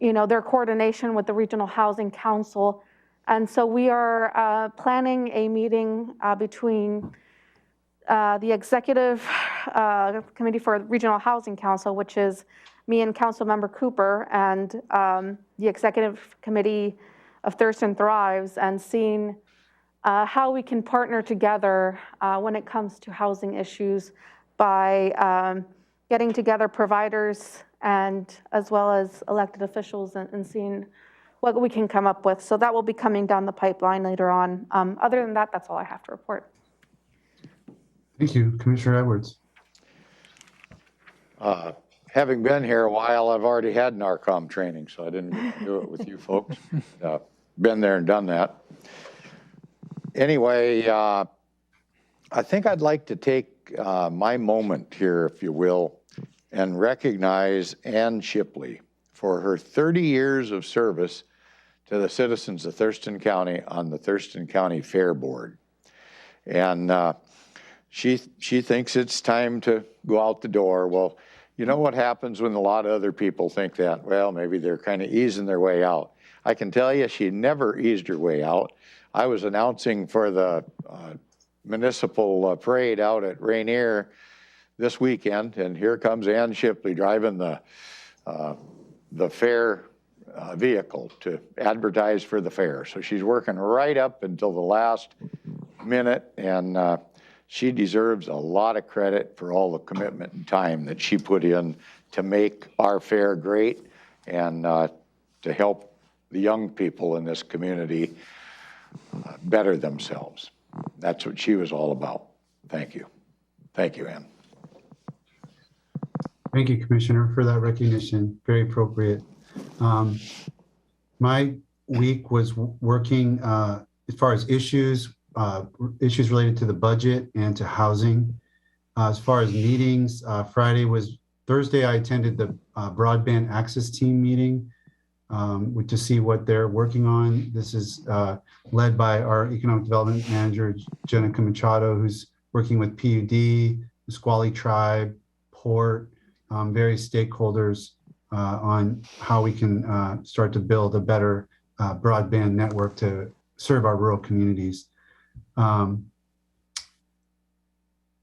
their coordination with the Regional Housing Council. And so we are planning a meeting between the Executive Committee for Regional Housing Council, which is me and Councilmember Cooper, and the Executive Committee of Thurston Thrives, and seeing how we can partner together when it comes to housing issues by getting together providers and as well as elected officials and seeing what we can come up with. So that will be coming down the pipeline later on. Other than that, that's all I have to report. Thank you, Commissioner Edwards. Having been here a while, I've already had NARCOM training, so I didn't get to do it with you folks. Been there and done that. Anyway, I think I'd like to take my moment here, if you will, and recognize Ann Shipley for her 30 years of service to the citizens of Thurston County on the Thurston County Fair Board. And she thinks it's time to go out the door. Well, you know what happens when a lot of other people think that? Well, maybe they're kind of easing their way out. I can tell you she never eased her way out. I was announcing for the municipal parade out at Rainier this weekend, and here comes Ann Shipley driving the fair vehicle to advertise for the fair. So she's working right up until the last minute, and she deserves a lot of credit for all the commitment and time that she put in to make our fair great and to help the young people in this community better themselves. That's what she was all about. Thank you. Thank you, Ann. Thank you, Commissioner, for that recognition. Very appropriate. My week was working as far as issues related to the budget and to housing. As far as meetings, Thursday I attended the broadband access team meeting to see what they're working on. This is led by our economic development manager, Jenica Machado, who's working with PUD, the Squally Tribe, Port, various stakeholders on how we can start to build a better broadband network to serve our rural communities.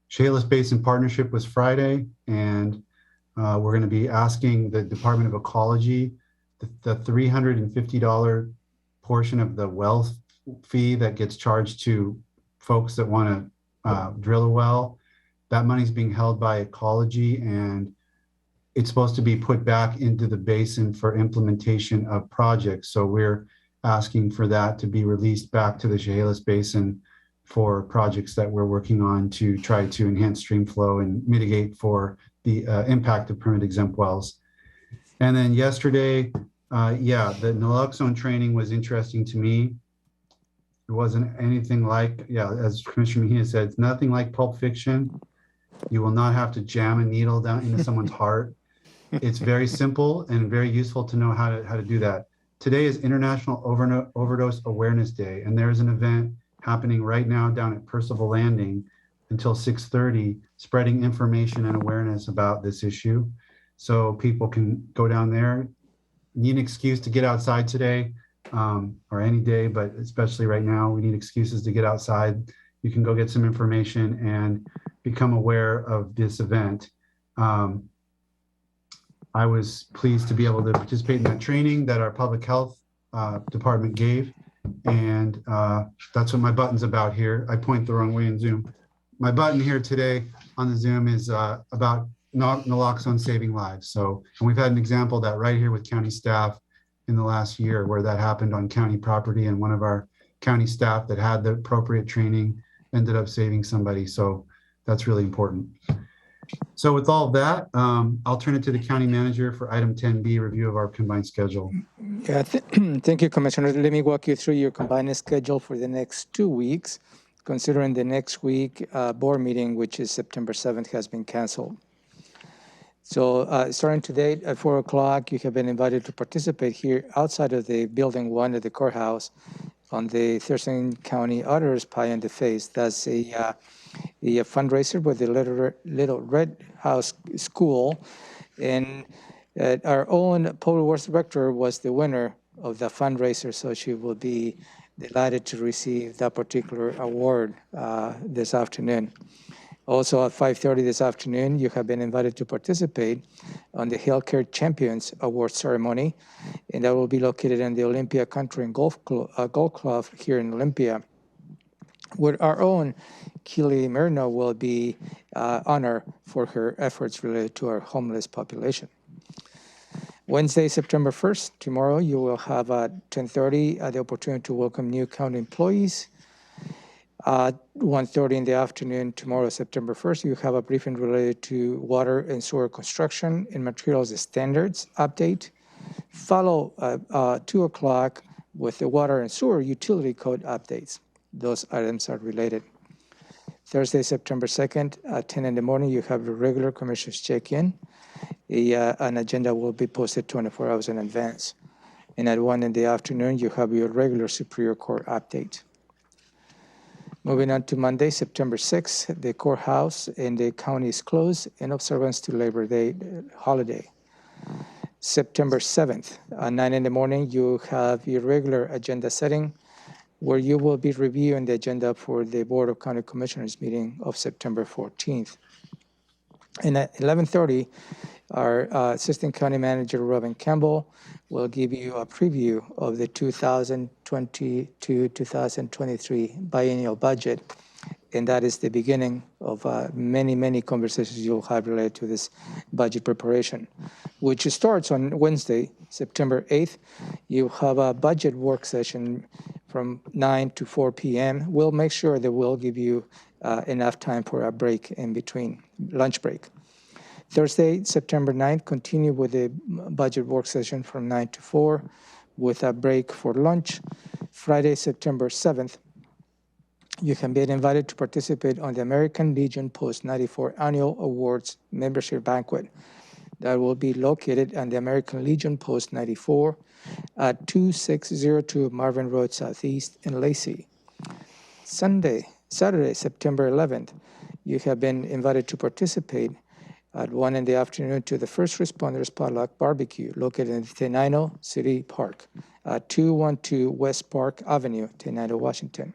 Chehalis Basin Partnership was Friday, and we're going to be asking the Department of Ecology the $350 portion of the well fee that gets charged to folks that want to drill a well. That money's being held by Ecology, and it's supposed to be put back into the basin for implementation of projects. So we're asking for that to be released back to the Chehalis Basin for projects that we're working on to try to enhance stream flow and mitigate for the impact of permit exempt wells. And then yesterday, the naloxone training was interesting to me. It wasn't anything like, as Commissioner Mejia said, it's nothing like Pulp Fiction. You will not have to jam a needle down into someone's heart. It's very simple and very useful to know how to do that. Today is International Overdose Awareness Day, and there's an event happening right now down at Percival Landing until 6:30, spreading information and awareness about this issue. So people can go down there. Need an excuse to get outside today, or any day, but especially right now, we need excuses to get outside. You can go get some information and become aware of this event. I was pleased to be able to participate in that training that our public health department gave. And that's what my button's about here. I point the wrong way in Zoom. My button here today on the Zoom is about naloxone saving lives. So, and we've had an example of that right here with county staff in the last year where that happened on county property, and one of our county staff that had the appropriate training ended up saving somebody. So that's really important. So with all of that, I'll turn it to the county manager for item 10B, review of our combined schedule. Yeah, thank you, Commissioner. Let me walk you through your combined schedule for the next 2 weeks, considering the next week board meeting, which is September 7th, has been canceled. So starting today at 4 o'clock, you have been invited to participate here outside of the building 1 at the courthouse on the Thurston County Auditor's Pie in the Face. That's a fundraiser with the Little Red House School. And our own public works director was the winner of the fundraiser, so she will be delighted to receive that particular award this afternoon. Also at 5:30 this afternoon, you have been invited to participate on the Healthcare Champions Award ceremony, and that will be located in the Olympia Country and Golf Club here in Olympia, where our own Keely Myrna will be honored for her efforts related to our homeless population. Wednesday, September 1st, tomorrow, you will have at 10:30 the opportunity to welcome new county employees. 1:30 in the afternoon, tomorrow, September 1st, you have a briefing related to water and sewer construction and materials standards update. Follow 2 o'clock with the water and sewer utility code updates. Those items are related. Thursday, September 2nd, at 10 in the morning, you have your regular commissioners check-in. An agenda will be posted 24 hours in advance. And at 1 in the afternoon, you have your regular Superior Court update. Moving on to Monday, September 6th, the courthouse in the county is closed in observance to Labor Day holiday. September 7th, at 9 in the morning, you have your regular agenda setting where you will be reviewing the agenda for the Board of County Commissioners meeting of September 14th. And at 11:30, our Assistant County Manager, Robin Campbell, will give you a preview of the 2022-2023 biennial budget. And that is the beginning of many, many conversations you'll have related to this budget preparation, which starts on Wednesday, September 8th. You have a budget work session from 9 to 4 p.m. We'll make sure that we'll give you enough time for a break in between, lunch break. Thursday, September 9th, continue with the budget work session from 9 to 4 with a break for lunch. Friday, September 7th, you can be invited to participate on the American Legion Post 94 Annual Awards Membership Banquet. That will be located on the American Legion Post 94 at 2602 Marvin Road Southeast in Lacey. Saturday, September 11th, you have been invited to participate at 1 in the afternoon to the First Responders Potluck Barbecue located in Tenino City Park at 212 West Park Avenue, Tenino, Washington.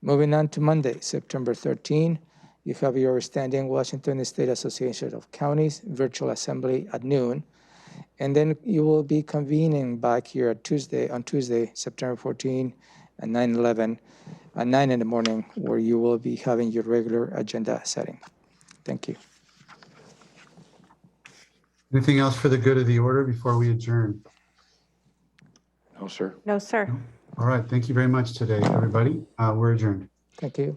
Moving on to Monday, September 13, you have your standing Washington State Association of Counties virtual assembly at noon. And then you will be convening back here on Tuesday, September 14 at 9/11 at 9 in the morning, where you will be having your regular agenda setting. Thank you. Anything else for the good of the order before we adjourn? No, sir. No, sir. All right. Thank you very much today, everybody. We're adjourned. Thank you.